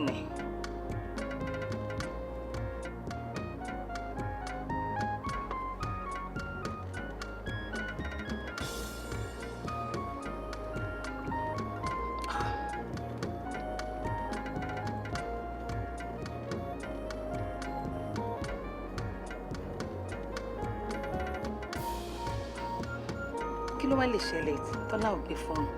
ni. Kí ló wá lè ṣẹlẹ̀ tí Tọ́lá ò gbé fóònù?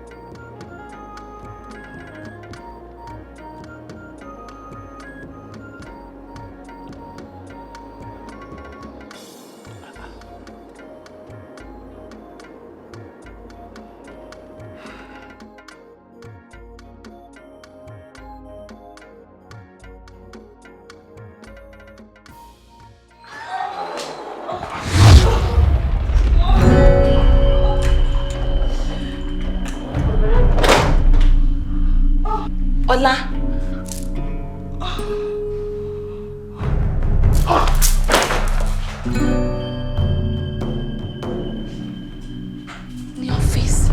Ọlá. Ní ọ́fíìsì.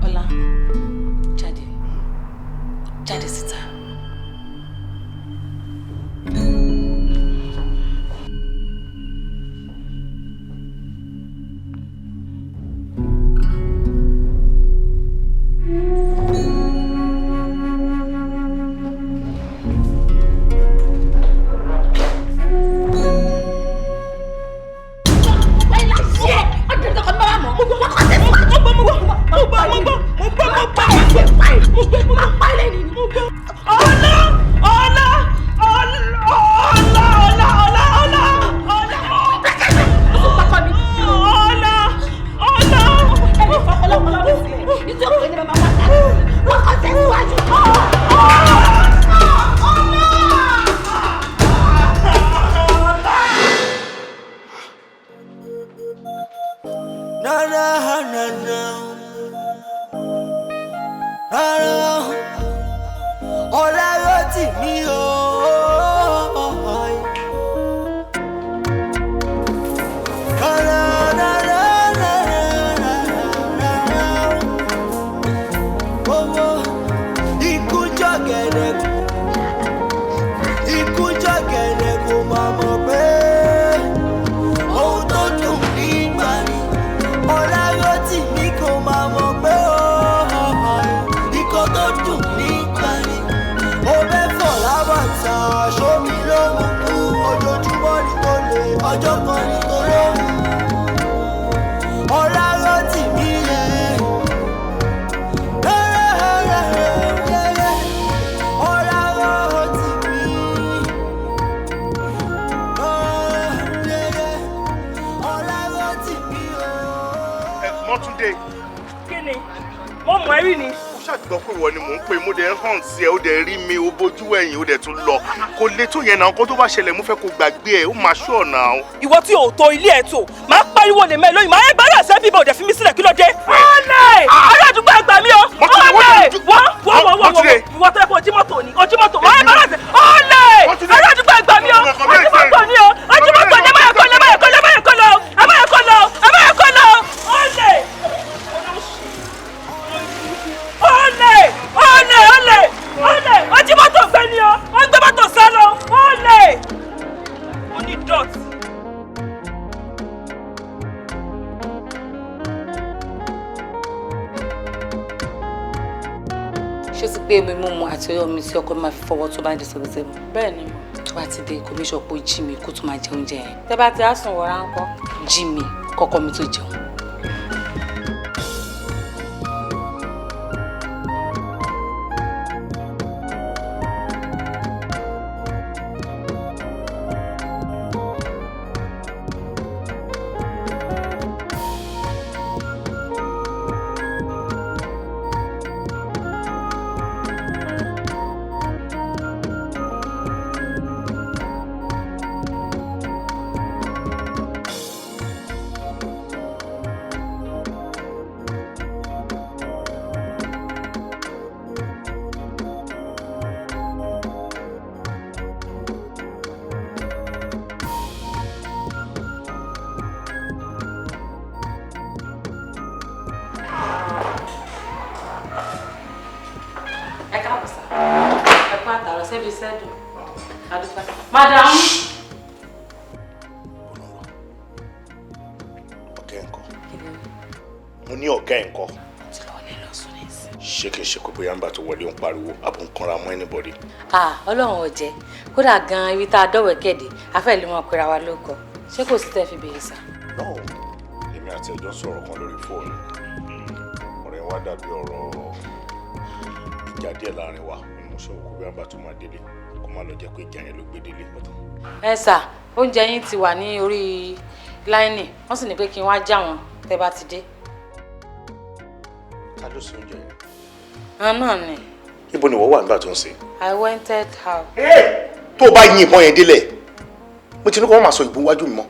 Ọlá, jáde. Jáde síta. Mọ́túndé. Kí ni? Mo mọ̀ ẹ́ rí ni. Ó ṣàgbọ́ pé wọ́n ni mò ń pè mo dẹ̀ ń hàn sí ẹ ó dẹ̀ rí mi ó bójú ẹ̀yìn ó dẹ̀ tún lọ. Kò lè tó yẹn náà kó tó bá ṣẹlẹ̀ mo fẹ́ kó gbàgbé ẹ̀ ó máa ṣú ọ̀nà. Ìwọ tí ò tó ilé ẹ̀ tó máa pariwo lè mẹ́ lóyún máa ń gbára ṣẹ́ bíbọ̀ òdẹ̀ fi mí sílẹ̀ kí ló dé. Ọ̀lẹ̀! Ará àdúgbò ẹgbà mi o. Ọ̀lẹ̀! Wọ́n ìwọ tó yẹ kó ojímọ́tò ni ojímọ́tò máa ń gbára ṣẹ́. Ọ̀lẹ̀! Ará àdúgbò ẹgbà mi o. Ojímọ́tò ni o. Ojímọ́tò ni ẹ máa yẹ kó lọ ẹ máa yẹ kó lọ ẹ máa yẹ kó lọ ẹ máa yẹ kó lọ ẹ máa yẹ kó lọ. Ọ̀lẹ̀! Ọ̀lẹ̀! Ọ̀lẹ̀! Ọ̀lẹ̀! Ọ̀lẹ̀! Ojímọ́tò gbẹ ni o. Wọ́n gbé mọ́tò sá lọ. Ọ̀lẹ̀! Onídọ̀tí. Ṣé o ti pé mi mú mu àti ọyọ́ mi sí ọkọ máa fi fọwọ́ tó bá ń di sọ́dọ̀ mu? Bẹ́ẹ̀ ni. Tó bá ti dé kò ní sọ pé jí mi kó tó máa jẹ oúnjẹ yẹn. Tẹ́ bá ti á sùn wọ́ra ńkọ́. Jí mi kọ́kọ́ mi tó jẹun. Madam. Ọ̀gá ńkọ́. Mo ní ọ̀gá ńkọ́. Ti lọ lè lọ sùn nísìn. Ṣé kìí ṣe pé bóyá ń bá tó wọlé ń pariwo àbò ń kanra mọ́ anybody. Ọlọ́run ò jẹ́. Kódà gan ibi tá a dọ̀wẹ́ kéde, a fẹ́ lè mọ̀ pera wa lóko. Ṣé kò sí tẹ́ fi béèrè sá? No. Èmi àti ẹjọ́ sọ̀rọ̀ kan lórí fóònù. Ọ̀rẹ́ wa dàbí ọ̀rọ̀ ìjà díẹ̀ láàrin wa. Mo ṣe òkú bí àbá tó máa délé. Kó má lọ jẹ́ pé ìjà yẹn ló gbé délé pẹ̀tọ́. Ẹ sà, oúnjẹ yín ti wà ní orí láìnì. Wọ́n sì ní pé kí n wá já wọn tẹ́ bá ti dé. Ta ló ṣe oúnjẹ yẹn? Náà ni. Ibo ni wọ́n wà nígbà tó ń ṣe? I wanted how. Tó o bá yin ìbọn yẹn délẹ̀, mo ti ní kó wọ́n máa sọ ìbọn wájú mi mọ́.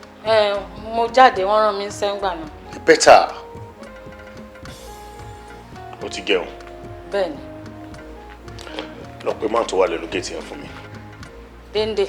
Mo jáde wọ́n rán mi ń sẹ́ngbà náà. Better. O ti gẹun. Bẹ́ẹ̀ni. Lọ pé máa tó wà lẹ́nu géètì yẹn fún mi. Déndé.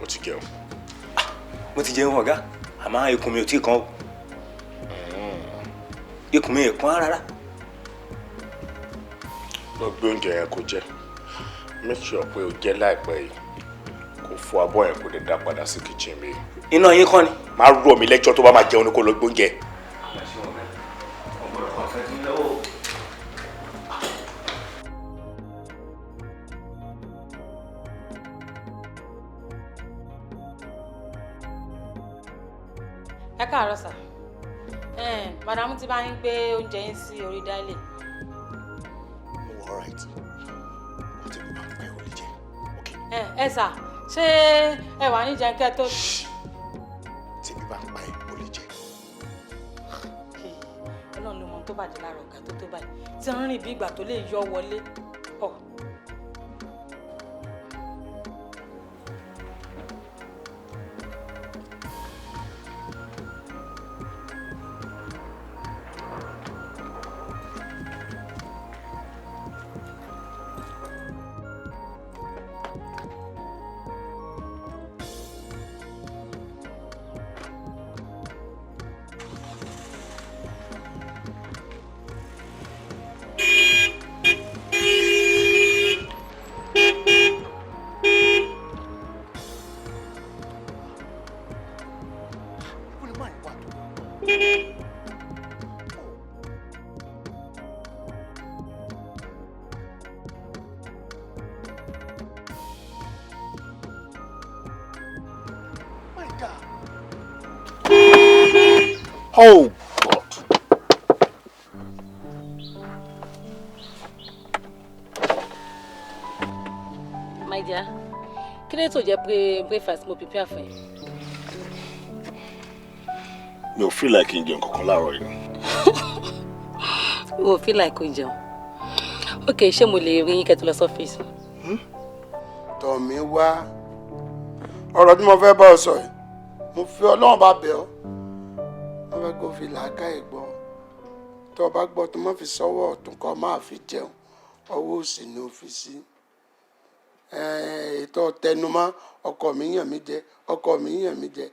O ti gẹun. Mo ti jẹun ọ̀gá, àmọ́ ikùn mi ò tí ì kan o. Ikùn mi ì kan rárá. Lọ gbé oúnjẹ yẹn kó jẹ. Make sure pé o jẹ láìpẹ́ yìí. Kò fọ abọ́ yẹn kó lè dá padà sí kitchen mi. Iná yín kọ́ ni. Máa rọ̀ mí lẹ́jọ́ tó bá máa jẹun ní kó lọ gbé oúnjẹ. Ẹ káàárọ̀ sà. Madam ti bá yín gbé oúnjẹ yín sí orí dáìlì. Oh, all right. What if you want to buy jẹ? Okay. Ẹ sà, ṣé ẹ wà ní jẹun kẹ́ tó? Tí mi bá ń pa ẹ̀ mo lè jẹ. Ọlọ́run ló mọ tó bàjẹ́ lára ọ̀gá tó báyìí. Tí ń rìn bí ìgbà tó lè yọ wọlé. Oh, God. My dear, kí ló tó jẹ́ pé breakfast mo prepare fún yín? Mi ò feel like jẹun kankan láàárọ̀ yìí. O feel like kò jẹun. Okay, ṣé mo lè rí yín kẹ́ tó lọ sọ́fíìsì? Tọ̀ mí wá. Ọ̀rọ̀ tí mo fẹ́ bá ọ sọ yìí, mo fi Ọlọ́run bá bẹ̀ ọ́. Wọ́n fẹ́ kó fi làákàyè gbọ́. Tó o bá gbọ́ tó má fi sọ́wọ́ ọ̀tún kó máa fi jẹun. Ọwọ́ òsì ni ó fi sí. Ètò tẹnumọ́ ọkọ mi yàn mí jẹ, ọkọ mi yàn mí jẹ.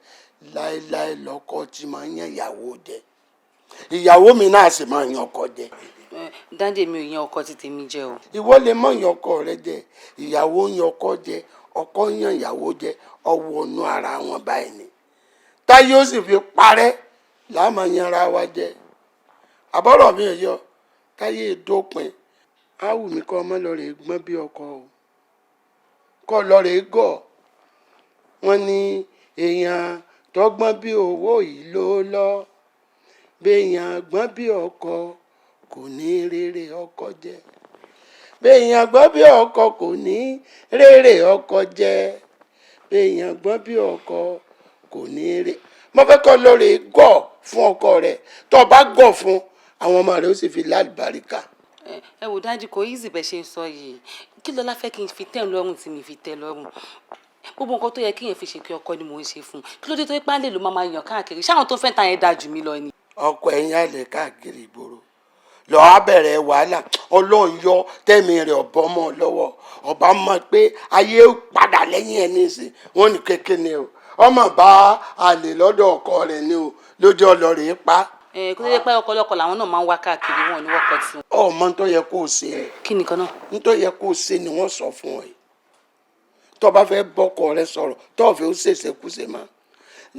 Láéláé lọ́kọ tí máa ń yàn ìyàwó jẹ. Ìyàwó mi náà sì máa yan ọkọ jẹ. Dáńdé mi ò yan ọkọ tí tèmi jẹ o. Ìwọ lè mọ yan ọkọ rẹ jẹ, ìyàwó yan ọkọ jẹ, ọkọ yan ìyàwó jẹ, ọwọ́ inú ara wọn báyìí ni. Táyé ó sì fi parẹ́ láàmú yanra wa jẹ. Àbọ̀rọ̀ mi ò yọ káyé dópin. Á wù mí kọ́ ọmọ lọ rè gbọ́n bí ọkọ o. Kọ́ lọ rè gọ̀. Wọ́n ní èèyàn tọ́gbọ́n bí owó yìí ló lọ. Béèyàn gbọ́n bí ọkọ kò ní rere ọkọ jẹ. Béèyàn gbọ́n bí ọkọ kò ní rere ọkọ jẹ. Béèyàn gbọ́n bí ọkọ kò ní rere. Mo fẹ́ kọ́ lọ rè gọ̀ fún ọkọ rẹ̀. Tó bá gọ̀ fún àwọn ọmọ rẹ̀ ó sì fi lálùbáríkà. Ẹ wò dájú kò easy bẹ́ẹ̀ ṣe ń sọ yìí. Kí lọ́lá fẹ́ kí n fi tẹ́ lọ́rùn tí mi fi tẹ́ lọ́rùn? Gbogbo nǹkan tó yẹ kí yẹn fi ṣe kí ọkọ ni mò ń ṣe fún. Kí ló dé tó ipá lè ló máa yàn káàkiri? Ṣáwọn tó fẹ́ ta yẹn dáa jù mí lọ ni? Ọkọ ẹ̀yìn àlè káàkiri ìgboro. lọ́ọ́ bẹ̀rẹ̀ wàhálà ọlọ́run yọ tẹ́mi rẹ̀ ọ̀bọ mọ́ lọ́wọ́ ọba mọ̀ pé ayé padà lẹ́yìn ẹ̀ nísìn wọ́n ní kékeré ni o ọmọ bá àlè lọ́dọ̀ ọkọ rẹ̀ ni o lójú ọlọ́rẹ̀ pa. kó tó yẹ pé ọkọlọkọ làwọn náà máa ń wá káàkiri wọn ní wọ́kọ̀ tí. ọmọ tó yẹ kó o ṣe. kí nìkan náà. nítorí yẹ kó o ṣe ni wọ́n sọ fún ọ yìí tó bá fẹ́ bọ́kọ rẹ sọ̀rọ̀ tó fẹ́ ó ṣèṣekúṣe mọ́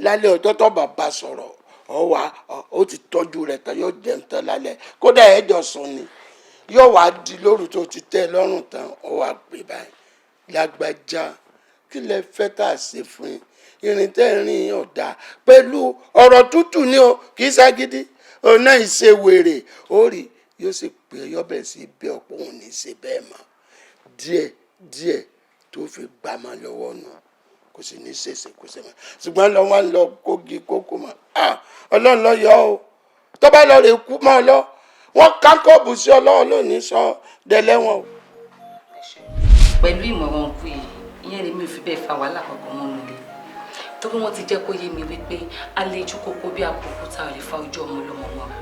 lálẹ́ ọjọ́ tó bá bá sọ̀rọ̀ ọ wá ó ti tọ́jú rẹ̀ tán yóò jẹun tán lálẹ́ kódà ẹ̀jọ̀ sùn ni yóò wá di lóru tó ti tẹ́ lọ́rùn tán ọ wá pè báyìí lágbájá kí lẹ fẹ́ tá a ṣe fún yín ìrìn tẹ́ rìn ọ̀dà pẹ̀lú ọ̀rọ̀ tútù ni o kì í ságídí ọ̀nà ìṣe wèrè ó rí yóò sì pè é yọ́bẹ̀ sí bẹ́ẹ̀ ọ̀pọ̀ òun ní í ṣe bẹ́ẹ̀ mọ́ díẹ̀ tó fi gbà má lọ́wọ́ nù kò sì ní ṣèṣe kò ṣe mọ́ ṣùgbọ́n lọ wá lọ kógi kókó mọ́ ọlọ́run lọ yọ ọ́ tó bá lọ rè kú mọ́ ọ lọ wọ́n ká kọ́ọ̀bù sí ọlọ́run lónìí sọ dẹ́lẹ́wọ̀n o. pẹ̀lú ìmọ̀ràn òkú yìí ìyẹn lèmi ò fi bẹ́ẹ̀ fa wàhálà kankan mọ́ nílé torí wọ́n ti jẹ́ kó yé mi wípé àlejò kókó bí àpòkú tá a lè fa ojú ọmọ ọlọ́mọ mọ́ra.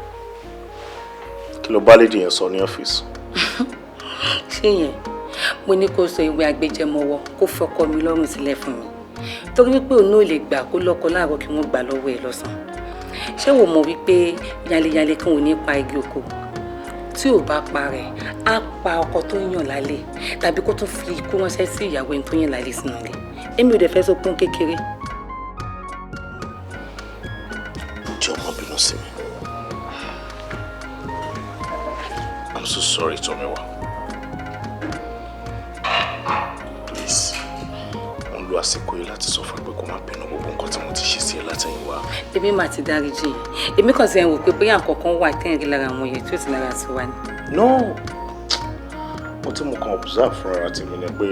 kí ló bá lédi yẹn sọ ní ọ́fíìsì. ṣé yẹn mo ní kó sọ ìwé agbẹjẹmọwọ kó fọkọ mi lọ́rùn sílẹ̀ fún mi torí wípé òun náà lè gbà kó lọ́kọ láàárọ̀ kí wọ́n gbà lọ́wọ́ ẹ̀ lọ́sàn-án ṣé wò mọ̀ wípé yaleyale kan ò ní pa igi oko tí ò bá pa rẹ̀ á pa ọkọ tó yàn lálẹ́ tàbí kó tún fi ikú ránṣẹ́ sí ìyàwó ẹni tó yàn lálẹ́ sínú ilé èmi ò dẹ̀ fẹ́ sọkún kékeré. ǹjẹ́ ọmọ bínú sí mi I'm so sorry Tomiwa. Please mo ń lo àsìkò yìí láti sọ fún ẹ pé kó má bínú gbogbo nǹkan tí mo ti ṣe sí ẹ látẹ̀yìnwá. èmi máa ti dáríjì èmi kàn sí ẹ̀ wò pé bóyá nǹkan kan wà tẹ́yìn rí lára àwọn èèyàn tí ó ti lára sí wa ni. no mo tí mo kàn observe fún ara tèmi ni pé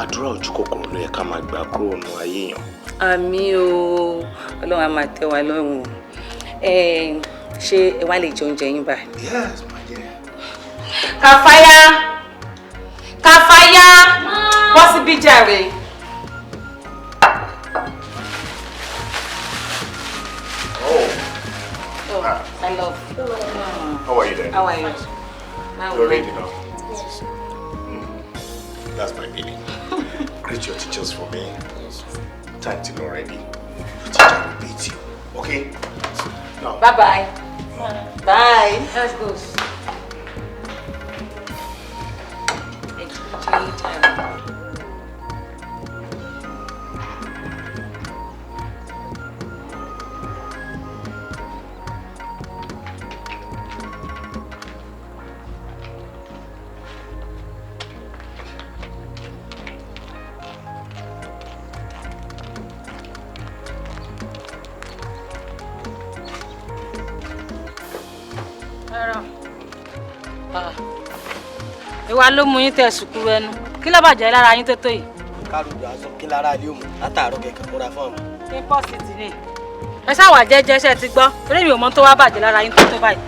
àdúrà ojú kòkòrò ló yẹ ká máa gbà kúrò nù ayé èèyàn. àmín o ọlọ́run á máa tẹ́ wa lọ́rùn ṣé ẹ wá lè jẹ oúnjẹ yín báyìí. yes my dear. Kàfáyá Kàfáyá wọ́n sì bí jàre. I love. How are you then? How are you? You're ready now? Yes. That's my baby. Greet your teachers for me. Time to go ready. Your teacher will beat you. Okay? Now. Bye-bye. Bye. Let's go. ìwà ló mú yín tẹ sùkúrú ẹnu kí ló bàjẹ́ lára yín tó tó yìí. kárùjọ aṣọ kí lára ilé òmù látàárọ̀ kẹ̀kẹ́ múra fún ọmọ. ní pọ́sìtì ni ẹ ṣáwà jẹ́jẹ́ ṣe ti gbọ́ torí mi ò mọ tó wá bàjẹ́ lára yín tó tó báyìí.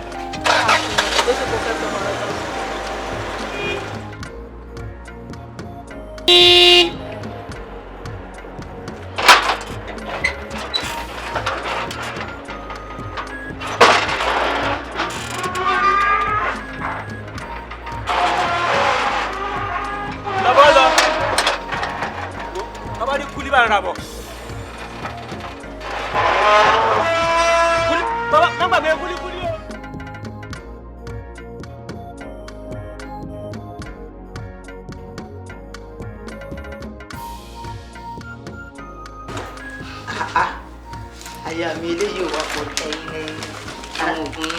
àyà mi eléyìí ò wá pọ̀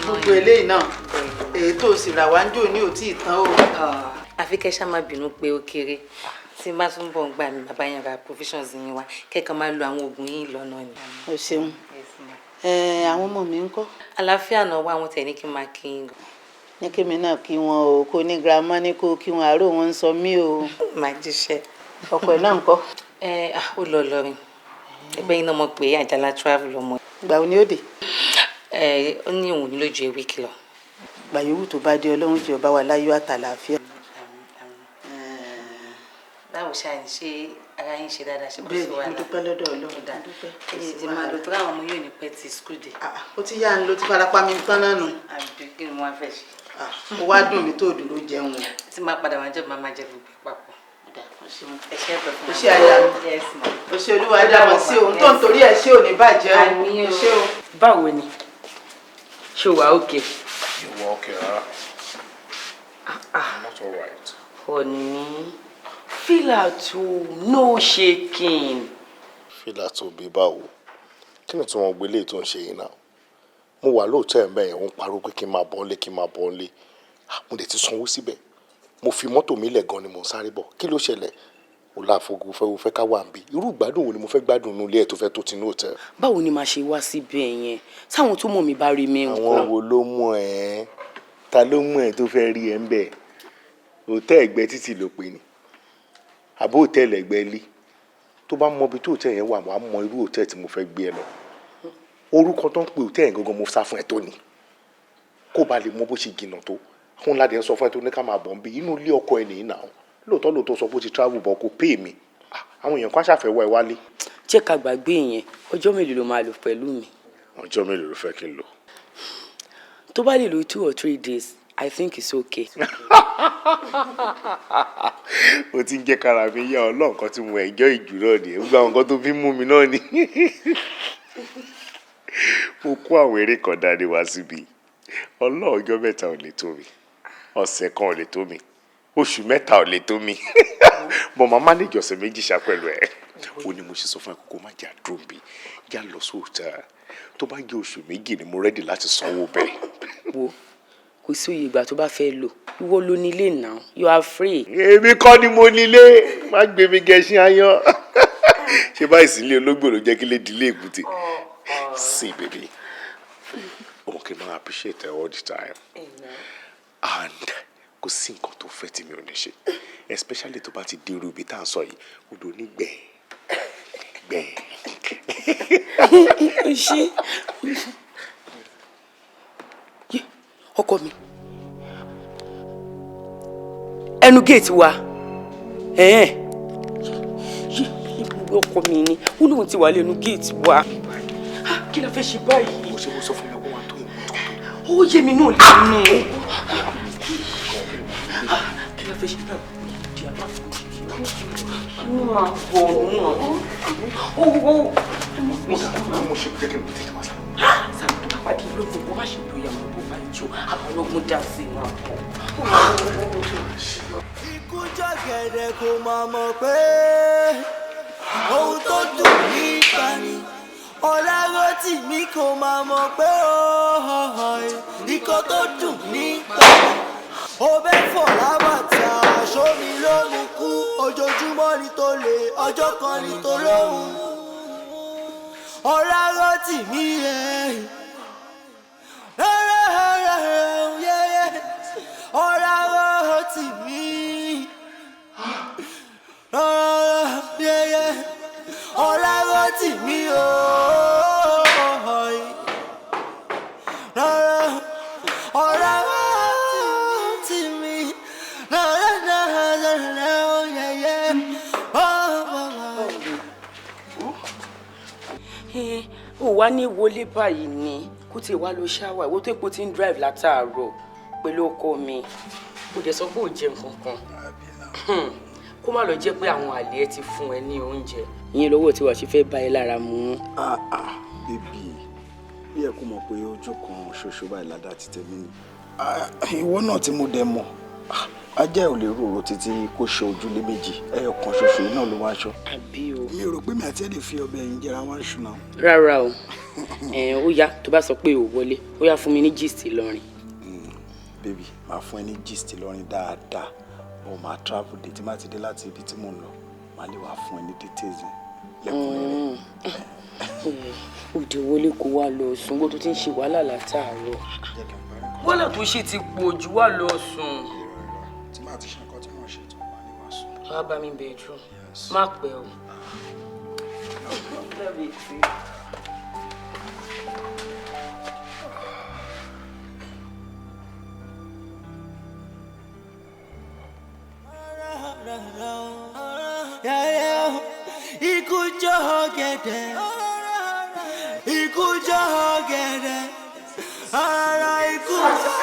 gbogbo eléyìí náà èyí tó sì rà wá ń jò ní òtí ìtàn o. àfi kẹ́ ṣá má bínú pé ó kéré tí má tún bọ̀ ń gbà mí bàbá yẹn ra provisions yín wá kẹ́kọ̀ọ́ máa lo àwọn oògùn yín lọ́nà ni. o ṣeun àwọn ọmọ mi ń kọ́. àlàáfíà náà wá àwọn tẹ̀ ní kí n máa kí n. ní kí mi náà kí wọn o kó ní girama ní kó kí wọn àárò wọn ń sọ mí o. máa jíṣẹ́. ọkọ ẹ̀ náà ń kọ́. ó lọ lọrin ẹgbẹ́ yín náà mọ̀ pé àjàlá travel ọmọ. ìgbà wo ni ó dé. ó ní òun lójú ewé kìlọ̀. ìgbà yòówù tó bá dé ọlọ́run jẹ́ ọba wa láyọ̀ àtàlàáfíà. báwo ṣáà ń ṣe ara yín ṣe dáadáa ṣe kò sí bẹ́ẹ̀ ni mo wàhálà. dúpẹ́ lọ́dọ̀ Ọlọ́run Dá. dúpẹ́ Èyí ti máa lò tó ráwọn ọmọ yóò ní pẹ́ ti skul dé. ó ti yá ń lo ti farapa mi tán náà nù Àbí kí ni mo wá fẹ́ ṣe? ó wá dùn mí tó dúró jẹun o. Tí máa padà wá jẹ́ máa máa jẹ gbogbo ẹ̀ papọ̀. Ẹ ṣe ẹ̀pẹ̀ fún ó ṣe àyà mi Yes, ma. ó ṣe olúwa dámọ̀ sí òun tó ń torí ẹ̀ ṣé ò ní bàjẹ́ o Àmín o. ṣé o. Báwo ni? Ṣé o wà okay? You were okay, huh? Not all right. Honey, feel out o, no shaking. Fílà tó bí báwo? Kí ni tí wọ́n gbé lé tó ń ṣe yìí náà? Mo wà lóòótọ́ ẹ̀ mẹ́yìn, òun pariwo pé kí n máa bọ́ ọ́nlé, kí n máa bọ́ ọ́nlé. Mo dẹ̀ ti sanwó síbẹ̀. Mo fi mọ́tò mi lẹ̀ gan ni mo ń sáré bọ̀. Kí ló ṣẹlẹ̀? O láàfọ̀gù fẹ́ ká wà ń bí. Irú ìgbádùn wo ni mo fẹ́ gbádùn nínú ilé ẹ̀ tó fẹ́ tó ti ní hòtẹ́ẹ̀lì? Báwo ni màá ṣe wá síbẹ̀ yẹn? Táwọn tó mọ̀ mí bá rí mi nǹkan. Àwọn wo ló mọ̀ ẹ́? Ta ló mọ̀ ẹ́ tó fẹ́ rí ẹ ń bẹ̀? Hòtẹ́ẹ̀lì ẹgbẹ́ títì ló pe ni. Àbó hòtẹ́ẹ̀lì ẹgbẹ́ ilé. Tó bá mọ ibi tó hòtẹ́ẹ̀lì yẹn wà, wàá mọ irú hòtẹ́ẹ̀lì tí mo fẹ́ gbé ẹ lọ. Orúkọ tó ń pe hòtẹ́ẹ̀lì gangan mo sá fún ẹ tó ni. Kó ba lè mọ bó ṣe jìnnà tó. Àwọn ládé ń sọ fún ẹ tó ní ká máa bọ̀ ń bí inú ilé ọkọ ẹ nìyí náà. Lóòótọ́ sọ pé ó ti travel bọ̀ kò pay mi. Àwọn èèyàn kan ṣàfẹ́wọ́ ẹ wálé. Jẹ́ ká gbàgbé yẹn, ọjọ́ mélòó ló máa lò pẹ̀lú mi? Ọjọ́ mélòó ló fẹ́ kí n lò? Tó bá lè lo 2 or 3 days, I think it's okay. O ti ń jẹ́ kára mi yá Ọlọ́run kan tí mo ẹ̀jọ́ ìjù náà nìyẹn. Gbogbo àwọn nǹkan tó fi ń mú mi náà ni. Mo kó àwọn eré kan dání wá síbi. Ọlọ́run ọjọ́ mẹ́ta ò lè tó mi. Ọ̀sẹ̀ kan ò lè tó mi. Oṣù mẹ́ta ò lè tó mi. Bọ̀ máa manage ọ̀sẹ̀ méjì ṣá pẹ̀lú ẹ̀. O ní mo ṣe sọ fún ẹ kókó má jà dùn bí. Já lọ sóòtà. Tó bá jẹ́ oṣù méjì ni mo rẹ́dì láti sanwó bẹ́ẹ̀. Wo kò sí òye ìgbà tó bá fẹ́ lò. Ìwọ ló nílé now. You are free. Èmi kọ́ ni mo nílé. Má gbé mi gẹṣin ayan. Ṣé báyìí sí ilé ológbò ló jẹ́ kí lè dílé èkúté? See, baby. Okay, man, I appreciate it all the time. And kò sí nǹkan tó fẹ́ tí mi ò ní ṣe. Especially tó bá ti dé irú ibi tá à ń sọ yìí, odò ní gbẹ̀. Ṣé ọkọ mi ẹnu géètì wa ọkọ mi ni ó lóun ti wà lẹ́nu géètì wa kí la fẹ́ ṣe báyìí. Mo ṣe mo sọ fún mi kó wá tó ìmọ̀ tó. Ó yé mi náà lẹ́nu kí la fẹ́ ṣe báyìí. Mo máa bọ̀ náà. Mo ṣe jẹ́ kí n tètè wá sáà. Sáà tó bá pàdé lóògùn bó má ṣe lóye àwọn ọmọ báyìí jọ àwọn ọlọ́gbọ́n dá sí i náà. Ikú jọ̀gẹ̀dẹ̀ kò máa mọ̀ pé ohun tó dùn ní ìpani. Ọlárótìmí kò máa mọ̀ pé ikọ̀ tó dùn ní ìpani. Ọbẹ̀ fọ̀ lábàtà sómi ló mú kú. Ojoojúmọ́ ni tó lè, ọjọ́ kan ni tó lóhùn. Ọlárótìmí Ọlárótìmí Ọlárótìmí Ọlárótìmí ó wá ní wọlé báyìí ni kó tiẹ̀ wá lọ ṣáwà ìwọ tó epo ti ń drive látàárọ̀ pẹ̀lú ọkọ mi kò dẹ̀ sọ pé ò jẹun kankan kó má lọ jẹ́ pé àwọn àlè ẹ ti fún ẹ ní oúnjẹ ìyẹn lọ́wọ́ tí wàá ṣe fẹ́ bá ẹ lára mu. bébì bí ẹ kò mọ̀ pé ojú kan ṣoṣo báyìí ládàá ti tẹ̀mí ni ìwọ náà tí mo dẹ̀ mọ̀ ajá ò lè rorò títí kó ṣe ojúlé méjì ẹyọ kan ṣoṣo náà ló wá aṣọ. àbí o. mi ò rò pé mi àti ẹ lè fi ọbẹ̀ yìí jẹra wá ṣù náà. rárá o ó yá tó bá sọ pé ò wọlé ó yá fún mi ní gist Ìlọrin. bébì máa fún ẹ ní gist Ìlọrin dáadáa bó máa travel dé tí má ti dé láti ibi tí mò ń lọ máa lè wá fún ẹ ní details lẹ́kùnrẹ́rẹ́. òde wọlé kó wá lọ sùn bó tó ti ń ṣe wàhálà látàárọ̀ wàhálà tó ṣe ti pọ̀ jù wá lọ sùn. tí máa ti ṣe nǹkan tí mo ṣe tó máa ní wá sùn. wàá bá mi bedroom má pẹ́ o. jọ ọ̀gẹ̀dẹ̀ ikú jọ ọ̀gẹ̀dẹ̀ ara ikú jọ.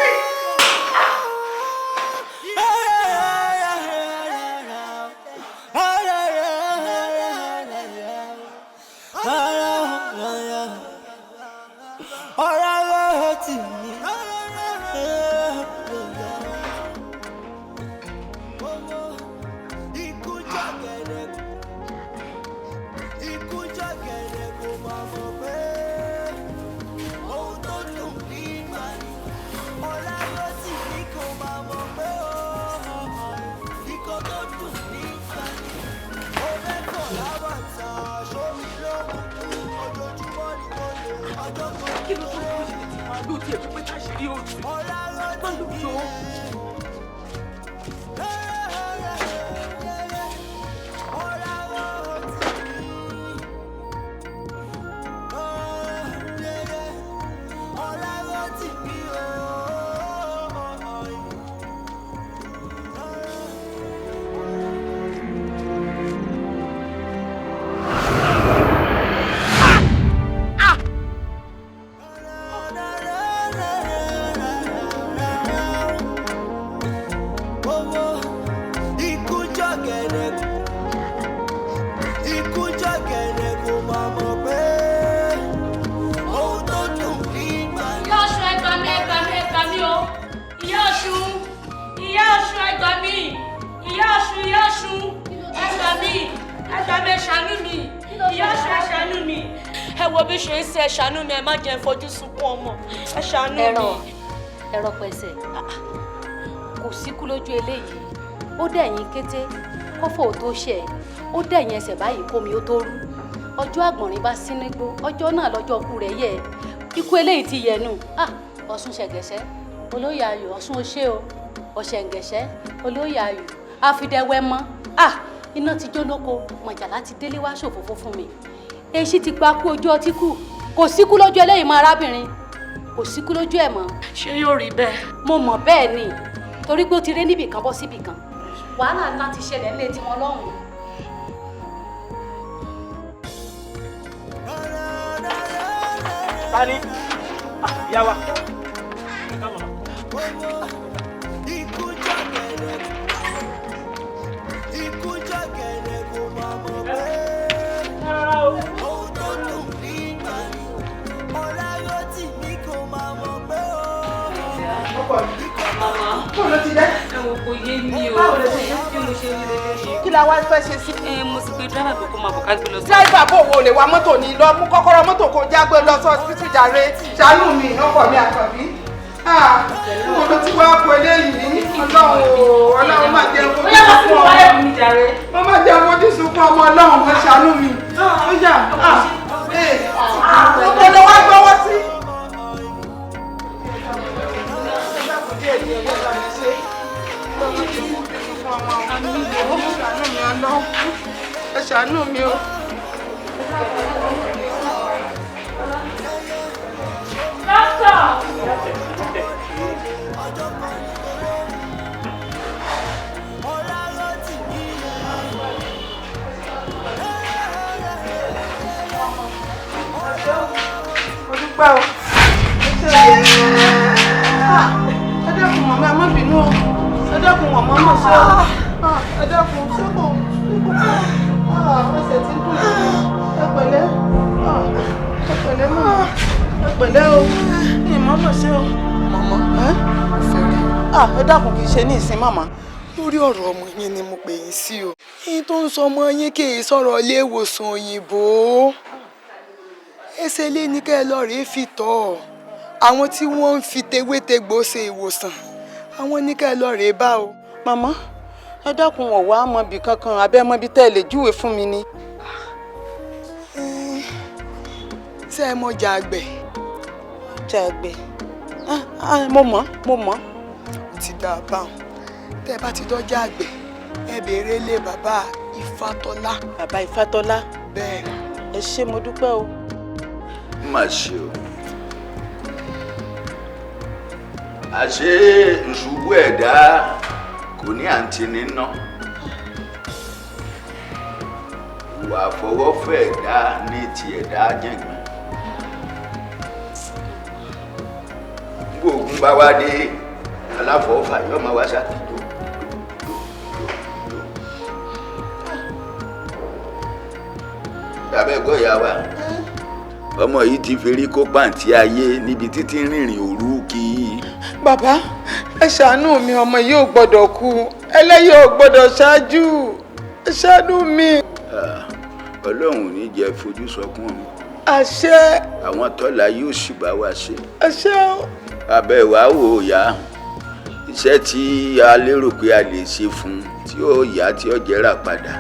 bí ṣe ń ṣe ẹ ṣàánú mi ẹ má jẹ́ fojú sunkún ọmọ ẹ ṣàánú mi. ẹ̀rọ pẹ̀sẹ̀ kò síkú lójú eléyìí ó dẹ̀yìn kété kọ́fọ̀ tó ṣẹ̀ ó dẹ̀yìn ẹsẹ̀ báyìí kómi ó tó rú ọjọ́ àgbọ̀nrín bá sínú igbó ọjọ́ náà lọ́jọ́ ikú rẹ̀ yẹ ikú eléyìí ti yẹnu ọ̀ṣun ṣẹ̀gẹ̀ṣẹ̀ olóyè ayò ọ̀ṣun oṣé o ọ̀ṣẹ̀ǹgẹ̀ṣẹ̀ olóyè ayò àfidẹ́wẹ́ mọ́ iná ti jó lóko mọ̀jàlá ti délé wá ṣòfófó fún mi èsì ti pa kú ojú ọtí kù kò síkú lójú eléyìí mọ́ arábìnrin kò síkú lójú ẹ̀ mọ́. ṣé yóò rí bẹ́ẹ̀. mo mọ̀ bẹ́ẹ̀ ni torí pé ó ti ré níbì kan bọ́ síbì kan wàhálà ńlá ti ṣẹlẹ̀ nílé tiwọn lọ́hùn-ún. Tani? Ìyá wa. Kí la wá fẹ́ ṣe sí? Mo sì pe dírẹ́bà pé kó máa bọ̀ ká gbé lọ sí. Dírẹ́bà bò wo lè wa mọ́tò ní lọ mú kọ́kọ́rọ́ mọ́tò kó já gbé lọ sí ọsibítù jàre. Ṣàánú mi ọkọ mi àkànbí. Mo ló ti wá kó eléyìí. Ọlọ́run máa jẹ́ fojú sunkún ọmọ. Mo máa jẹ́ fojú sunkún ọmọ Ọlọ́run mo ṣàánú mi. Ó yà. Mo lọ wá gbọ́wọ́ sí. Ẹ ṣàánú mi o. Mo dúpẹ́ o. Ẹ dẹ́kun màmá ẹ má bínú o. Ẹ dẹ́kun màmá mọ̀ sí o. Ẹ dẹ́kun sẹ́kù. Ẹsẹ̀ tí ń dùn yìí. Ẹ pẹ̀lẹ́. Ẹ pẹ̀lẹ́ mọ̀. Ẹ pẹ̀lẹ́ o. Ìmọ̀ mọ̀ sí o. Màmá ẹ dákun kì í ṣe ní ìsín màmá. Lórí ọ̀rọ̀ ọmọ yín ni mo pè yín sí o. Yín tó ń sọ ọmọ yín kì í sọ̀rọ̀ ilé ìwòsàn òyìnbó. Ẹsẹ̀ ilé ní kẹ́ ẹ lọ rèé fi tọ́ ọ. Àwọn tí wọ́n ń fi tewétegbò ṣe ìwòsàn àwọn ní kẹ́ ẹ lọ rèé bá o. Màmá ẹ dákun wọ̀ wá mọ̀bì kankan abẹ́ mọ̀bì tẹ́ ẹ lè júwe fún mi ni. Ṣé ẹ mọ Jàgbẹ̀? Jàgbẹ̀ mo mọ̀. Ó ti dá a báwọn. Tẹ́ ẹ bá ti dọ́jà àgbẹ̀ ẹ béèrè ilé bàbá Ifátọ́lá. Bàbá Ifátọ́lá. Bẹ́ẹ̀ ni. Ẹ ṣé mo dúpẹ́ o. Má ṣe o. Àṣé ìṣubú ẹ̀dá kò ní àǹtí nínà. ìwà àfọwọ́fẹ́ ẹ̀dá ní ti ẹ̀dá jẹ̀gbọ́n. nígbà ogun bá wá dé aláfọwọ́fà yóò máa wá sátìjọ́. abẹ́ gbọ́ ìyá wa ọmọ yìí ti ferí kó pàǹtí ayé níbi títí rìnrìn òru kí. bàbá ẹ ṣàánú mi, ọmọ yìí ò gbọ́dọ̀ kú, ẹlẹ́yìí ò gbọ́dọ̀ ṣáájú, ẹ ṣàánú mi. ọlọ́run ò ní jẹ́ fojú sọkún mi. àṣẹ. àwọn tọ́lá yóò sì bá wa ṣe. àṣẹ. abẹ́ wa wò ó yá iṣẹ́ tí a lérò pé a lè ṣe fún tí ó yá tí ó jẹ́rà padà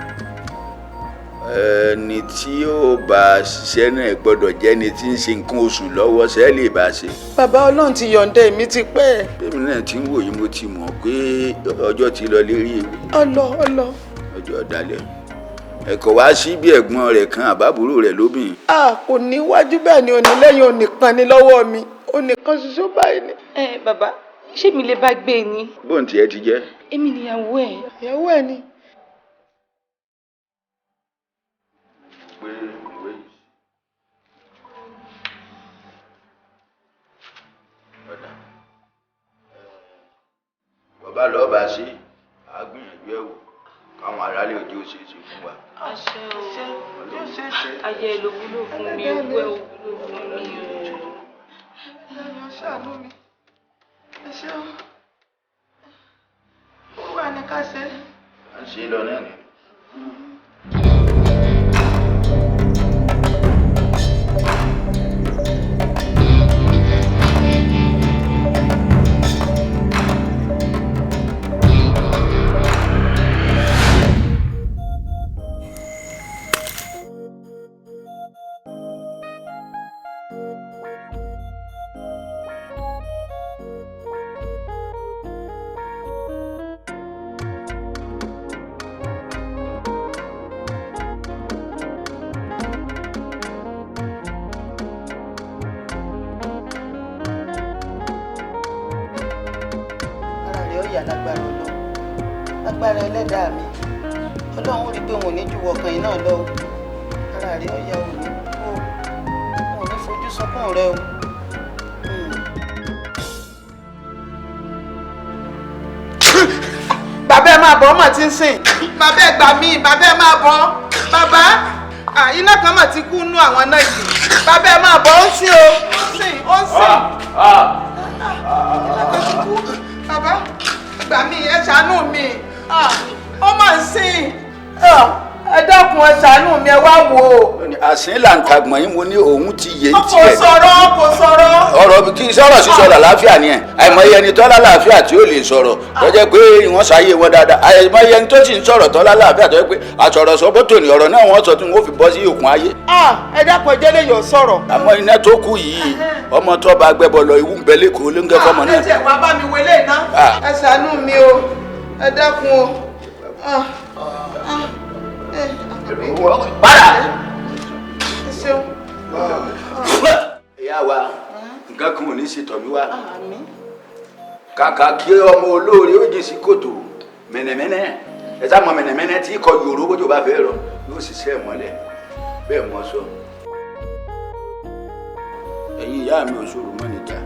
ẹni tí ó bá ṣiṣẹ́ náà gbọ́dọ̀ jẹ́ ni tí ń ṣe nǹkan oṣù lọ́wọ́ ṣe lè bá ṣe. bàbá ọlọ́run ti yọ̀ǹda èmi ti pẹ́. bẹ́ẹ̀ni náà tí ń wò yìí mo ti mọ̀ pé ọjọ́ ti lọ lérí ìwé. ọlọ. ọjọ́ dalẹ̀ ẹ̀kọ́ wá sí bí ẹ̀gbọ́n rẹ̀ kan àbábúrò rẹ̀ lóbìnrin. kò ní wájú bẹ́ẹ̀ ni òní lẹ́yìn onìkan ni lọ́wọ́ mi, onìkan ṣoṣo báyìí ni. bàbá ṣé mi lè bá gbé ni. bóun tiẹ̀ ti jẹ́. èmi nìyàwó ẹ̀. ìyàwó ẹ̀ ni. bàbá lọ́ọ́ bá sí àgbìyànjú ẹ̀ wò káwọn aráàlú ojú ó ṣe é ṣe fún wa. àṣẹ o ayé ló wúlò fún mi, owó ẹ̀ wúlò fún mi o. ẹ ṣàánú mi, ẹ ṣé o. ó wà ní ká ṣe. à ń ṣe lọ náà ni. lágbára ẹlẹ́dàá mi ọlọ́run rí i pé wọn ò ní ju ọkàn yìí náà lọ o ara rẹ̀ ọ̀yà ò ní kú o wọn ò ní fojú sunkún rẹ o. bàbá ẹ máa bọ̀ ọmọ tí ń sìn, bàbá ẹ gbà mí, bàbá ẹ máa bọ̀, bàbá iná kan mà ti kú nú àwọn náà yìí, bàbá ẹ máa bọ̀ ó ń sìn o, ó ń sìn, ó ń sìn. iná kan ti kú, bàbá gbà mí, ẹ ṣàánú mi, ó mà ń sìn, ẹ dákun ẹ ṣàánú mi, ẹ wá wò ó. àsín làǹkàgbọ̀n yìí mo ní òun ti yé kò tiẹ̀. kò sọ̀rọ̀. ọ̀rọ̀ kí sọ̀rọ̀ sísọ làlàáfíà ni ẹ̀ àìmọye ẹni tó lálàáfíà tí ó lè sọ̀rọ̀ tó jẹ́ pé wọ́n ṣàyè wọn dáadáa àìmọye ẹni tó sì ń sọ̀rọ̀ tó lálàáfíà tó jẹ́ pé àsọ̀rọ̀ sọ́bọ̀tò ní ọ̀rọ̀ náà wọ́n sọ tí wọ́n fi bọ́ sí òkun ayé. ẹ dákun ẹ jẹ́lẹ̀ yóò sọ̀rọ̀. àmọ́ iná tó kù yìí ọmọ tó bá gbẹ́bọ̀ lọ ìwú gbẹ́lẹ́ kó ló ń gẹ́ fọmọ náà. ẹ jẹ́ wàá bá mi wọlé iná, ẹ ṣàánú mi o, ẹ dákun o. padà. ẹ ṣeun. ìyá wa nǹkan kan ò ní ṣe tọ̀ mí wá kàkà kí ọmọ olóore ó jìn sí kòtò mẹ̀nẹ̀mẹ̀nẹ̀ ẹ sá mọ mẹ̀nẹ̀mẹ̀nẹ̀ tí kọ yòrò bójú bá fẹ́ rọ yóò ṣiṣẹ́ ìmọ̀lẹ̀ bẹ́ẹ̀ mọ sọ. ẹ̀yin ìyá mi ò ṣòro mọ́ níjà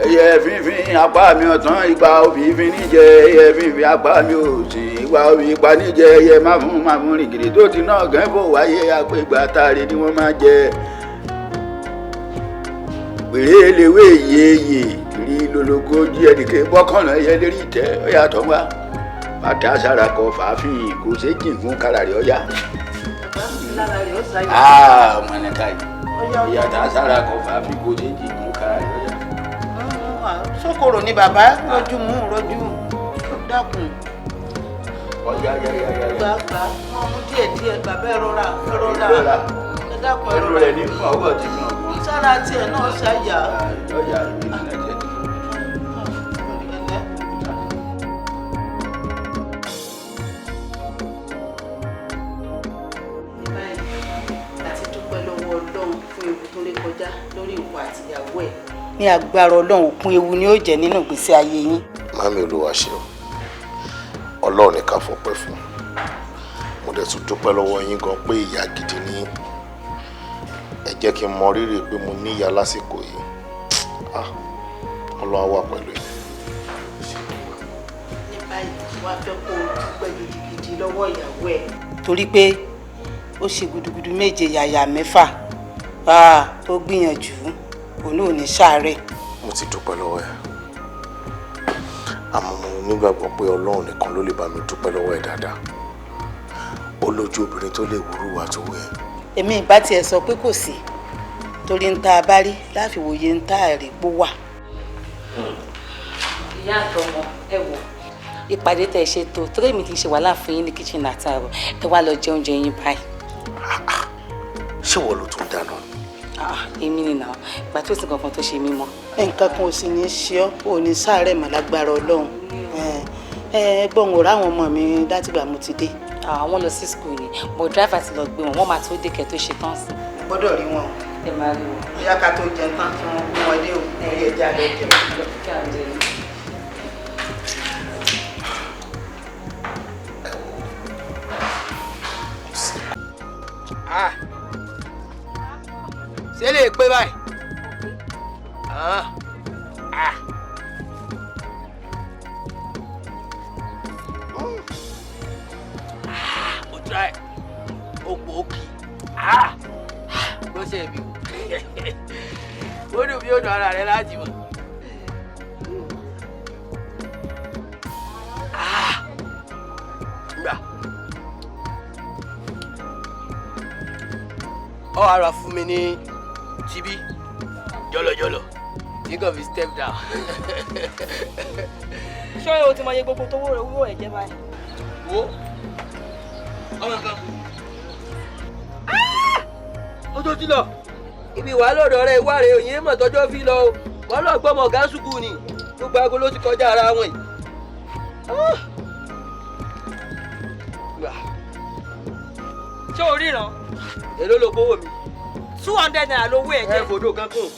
ẹyẹ fínfín apá mi ọ̀tán ìgbà òbí fín níjẹ ẹyẹ fínfín apá mi òsì ìgbà òbí ipa níjẹ ẹyẹ máfún rìngìrì tó ti náà gẹ́fò wáyé àpégbà táre ni wọ́n máa jẹ pèrè léwé yéèyè rí lológójì ẹnìkan bọ́kànnà ẹyẹ lérí ìtẹ́ ọ̀yà tó wá bàtà sára kọ fàáfin kò ṣe jìn fún kára rẹ̀ ọ̀yà. ọmọ nìka yìí ìyàtà sára kọ fàáfin kò ṣe jìn fún kára rẹ̀ ọ̀yà. sókòrò ni bàbá rojú mú rojú dákun. ọjà gbàgbà wọn mú díẹ̀ bàbá ẹ rọra ẹ dákun ẹ ẹnu rọra. rẹ̀ ní fún ọwọ́ tí mi ò gbọ́. sára tiẹ̀ náà ṣàyà. ọjà ìlú nàìjíríà. láti dúpẹ́ lọ́wọ́ ọlọ́run fún ewu tó lè kọjá lórí ìwọ àtìyàwó ẹ̀. ní agbára ọlọ́run òpin ewu ni ó jẹ́ nínú ìgbésí ayé yín. mami olúwa ṣe o ọlọ́run ní ká fọpẹ́ fún mo dẹ̀ tún dúpẹ́ lọ́wọ́ yín gan pé ìyá gidi ni ẹ jẹ́ kí n mọ rírì pé mo ní ìyá lásìkò yìí. Ọlọ́run wà pẹ̀lú yín. ní báyìí wàá fẹ́ kó o dúpẹ́ gidigidi lọ́wọ́ ìyàwó ẹ̀. torí pé ó ṣe gudugudu méje yàyà mẹ́fà tó gbìyànjú òun ò ní ṣàárẹ̀. Mo ti dúpẹ́ lọ́wọ́ ẹ̀ àmọ́ mo nígbàgbọ́ pé Ọlọ́run nìkan ló lè bá mi dúpẹ́ lọ́wọ́ ẹ̀ dáadáa. Ó lójú obìnrin tó lè wúrú wa tó wẹ̀. èmi ìbá tiẹ̀ sọ pé kò sí torí ń ta abárí láfiwòye ń ta àrígbó wà. ìyá àtọmọ ẹ wò ìpàdé tẹ ṣe tó torí èmi kì í ṣe wàhálà fún yín ní kíchìn àtàrọ ẹ wá lọ jẹ oúnjẹ yín báyìí. ṣé wọ́n ló tún dáná? èmi nìyà ìgbà tí ó sì kankan tó ṣe mí mọ́. nǹkan kan ò sì ní ṣe ọ́ ò ní sàárẹ̀ mọ́ lágbára Ọlọ́run. gbọ́n òrà àwọn ọmọ mi látìgbà mo ti dé. àwọn lọ sí skul ni but driver ti lọ gbé wọn wọ́n máa tó dé kẹ́ tó ṣe tán sí. gbọ́dọ̀ rí wọn. ẹ máa rí wọn. bóyá ká tó jẹun tán kí wọ́n gbé wọn dé o orí ẹja lọ jẹun. ṣé lè pé báyìí. ó try ó pò ó kì bó ṣe bí ó dùn bí ó dùn ara rẹ láti mọ̀. gbà ọ ara fún mi ní tibí jọlọjọlọ tí kò fi step down. ṣé o ti mọ iye gbogbo tó wúwo ẹ̀jẹ̀ báyìí. wo ọmọ kan ó tó ti lọ ibi wàá lọ́dọ̀ rẹ ìwà rẹ òyìn mọ̀ tọ́jọ́ fi lọ o wọ́n lọ gbọ́mọ̀ gáàsùkù ni gbogbo aago ló ti kọjá ara wọn yìí. ṣé o ríran. èló ló gbówó mi. 200 naira lówó ẹ̀jẹ̀. ẹ fòdò kankun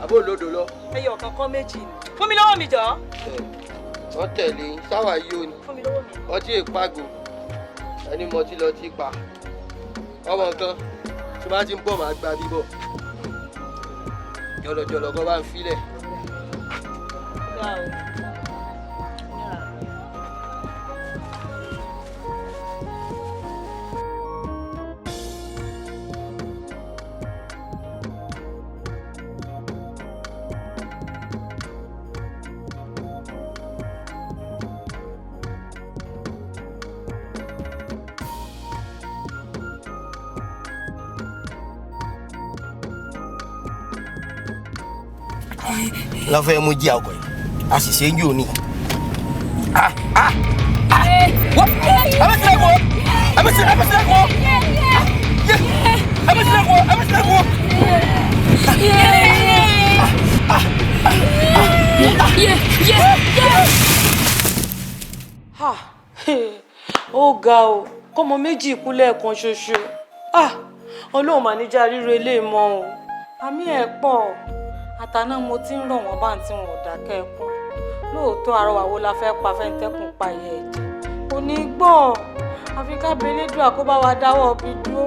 àbó lòdò lọ. ẹyọ kankan méjì ni. fún mi lọ́wọ́ mi jọ. wọ́n tẹ̀lé sáwà yìí ò ní. fún mi lọ́wọ́ mi. ọtí ìpàgò ẹni mọtí lọ ti pa ọmọ nǹkan tí bá ti ń bọ̀ máa gba bíbọ̀ jọlọjọlọ kan bá ń filẹ̀. lọ́fẹ̀ẹ́ mú jí ọkọ̀ yìí a sì ṣe ń jò ní. ó ga o kọ́mọ méjì kú lẹ́ẹ̀kan ṣoṣo Ọlọ́run mà níjà ríro eléyìí mọ́ o àmì ẹ̀ pọ̀ àtàná mo ti ń rọ̀ wọ́n bá tí wọn ò dákẹ́ ẹkún lóòótọ́ àrọwà wo la fẹ́ pa fẹ́ntẹ́kùn pa ìyá ẹ̀jẹ̀ kò ní gbọ́ àfi ká belédùn àkóbá wa dáwọ́ ọbí dúró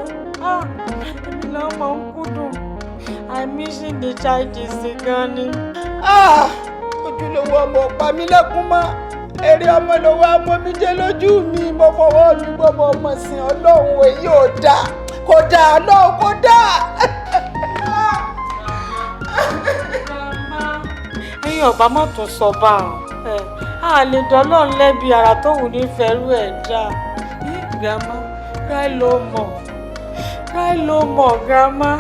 èmi náà máa ń kúndùn I missing the child is gan ni. ojúlówó ọmọ pa mí lẹ́kún mọ́ èrè ọmọ lọ́wọ́ amómijé lójú mi mo fọwọ́ olùgbọ́mọ ọmọ sí Ọlọ́run èyí ò dáa kò dáa náà kò dáa. ẹ̀yin ọba má tún sọ bá a lè dọ́lọ́run lẹ́bi ara tó wù ní fẹ́rù ẹ̀ dá grandma cry no more grandma.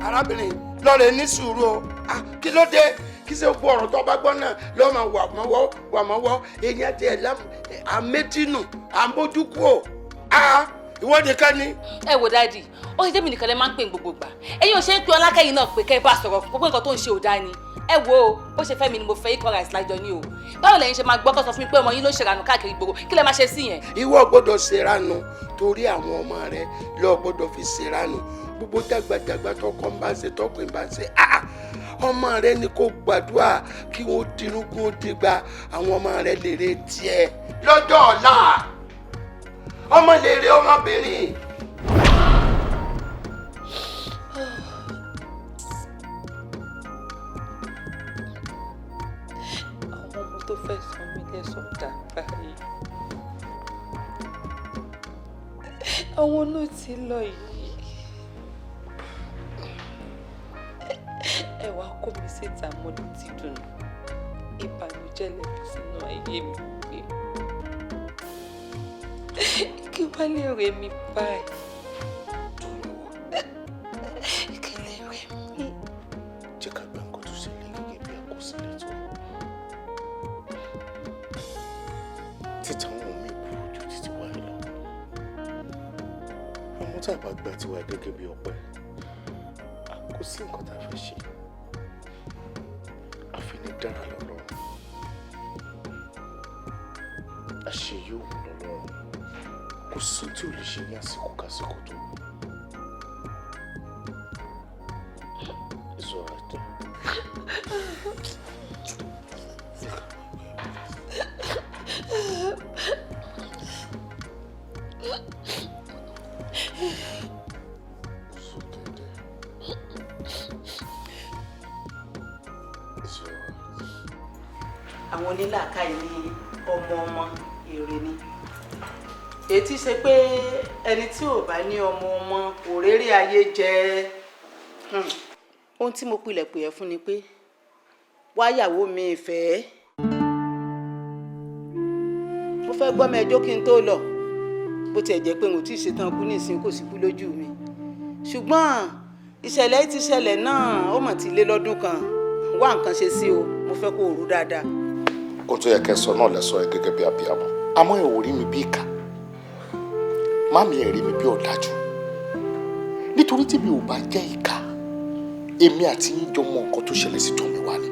arábìnrin lọ́ọ̀rẹ́ ní sùúrù o kí ló dé kí ṣe gbọ́ ọ̀rọ̀ tó bá gbọ́ náà lọ́ọ́ máa wà mọ́wọ́ èèyàn tiẹ̀ àmẹ́tínù àmójúkú o ìwọ́de ká ní. ẹ wò dáàdì ó ṣe jẹ́mi nìkan lẹ máa ń pè gbogbo gbà ẹ̀yin ò ṣe ń pe ọlákẹ́yìn náà pé kẹ́ ẹ bá sọ̀rọ̀ gbogbo nǹkan tó ń ṣe ò dá ni ẹ wo bó ṣe fẹ́ mi ni mo fẹ́ equal rights lájọ ní o báwo lẹ́yìn ṣe máa gbọ́ kó sọ fún mi pé ọmọ yín ló ṣèrànù káàkiri gbogbo kí lẹ máa ṣe sí yẹn. ìwọ gbọ́dọ̀ ṣèrànù torí àwọn ọmọ rẹ lọ gbọ́dọ̀ fi ṣèrànù gbogbo dàgbàdàgbà tọkọ ń bá ṣe tọkùn bá ṣe ọmọ rẹ ni kò gbàdúrà kí wọn dirúgún dìgbà àwọn ọmọ rẹ lèrè tiẹ̀ lọ́jọ́ ọ̀la ọmọ lèrè ọmọbìnrin. àwọn ọmọ tó fẹ́ sọ mí lẹ́sọ̀ dà báyìí àwọn náà ti lọ yìí ẹ wá kó mi síta mọ́lẹ̀ tí dùn ìbànújẹ́ lẹ́bi sínú ayé mi pé kí wá lè rẹ̀ mí báyìí kí lè rẹ̀ mí. jẹ́ ká gba nǹkan tó ṣẹlẹ̀ gẹ́gẹ́ bí àkọsílẹ̀ tó títa wọn mi burú ju títí wáyé lọ ọmọ tá a bá gba tiwa gẹ́gẹ́ bí ọpẹ́ kò sí nǹkan tá a fẹ́ ṣe àfinidára lọ́lọ́run àṣeyọ lọ́lọ́run kò sí tí ò lè ṣe ní àsìkò kásìkò tó it's all right. àwọn onílàákàyè ní ọmọ èrè ni èyí tí ṣe pé ẹni tí ò bá ní ọmọ kò réré ayé jẹ. ohun tí mo pilẹ̀ pè ẹ́ fún ni pé wáyàwó mi ìfẹ́ mo fẹ́ gbọ́ mẹ́jọ kí n tó lọ bó tiẹ̀ jẹ́ pé mo ti ṣetán kú nísìnyí kò sí kú lójú mi ṣùgbọ́n ìṣẹ̀lẹ̀ ti ṣẹlẹ̀ náà ó mà ti lé lọ́dún kan wá nǹkan ṣe sí o mo fẹ́ kó o rú dáadáa. ó tó yẹ kẹ́ sọ náà lẹ́sọ ẹ gẹ́gẹ́ bí abiyamọ àmọ́ ẹ ò rí mi bí ìkà mami ẹ rí mi bí ọ̀dájú nítorí tí mi ò bá jẹ́ ìkà èmi àti yín jọ mọ nǹkan tó ṣẹlẹ̀ sí tọ̀mí wá ni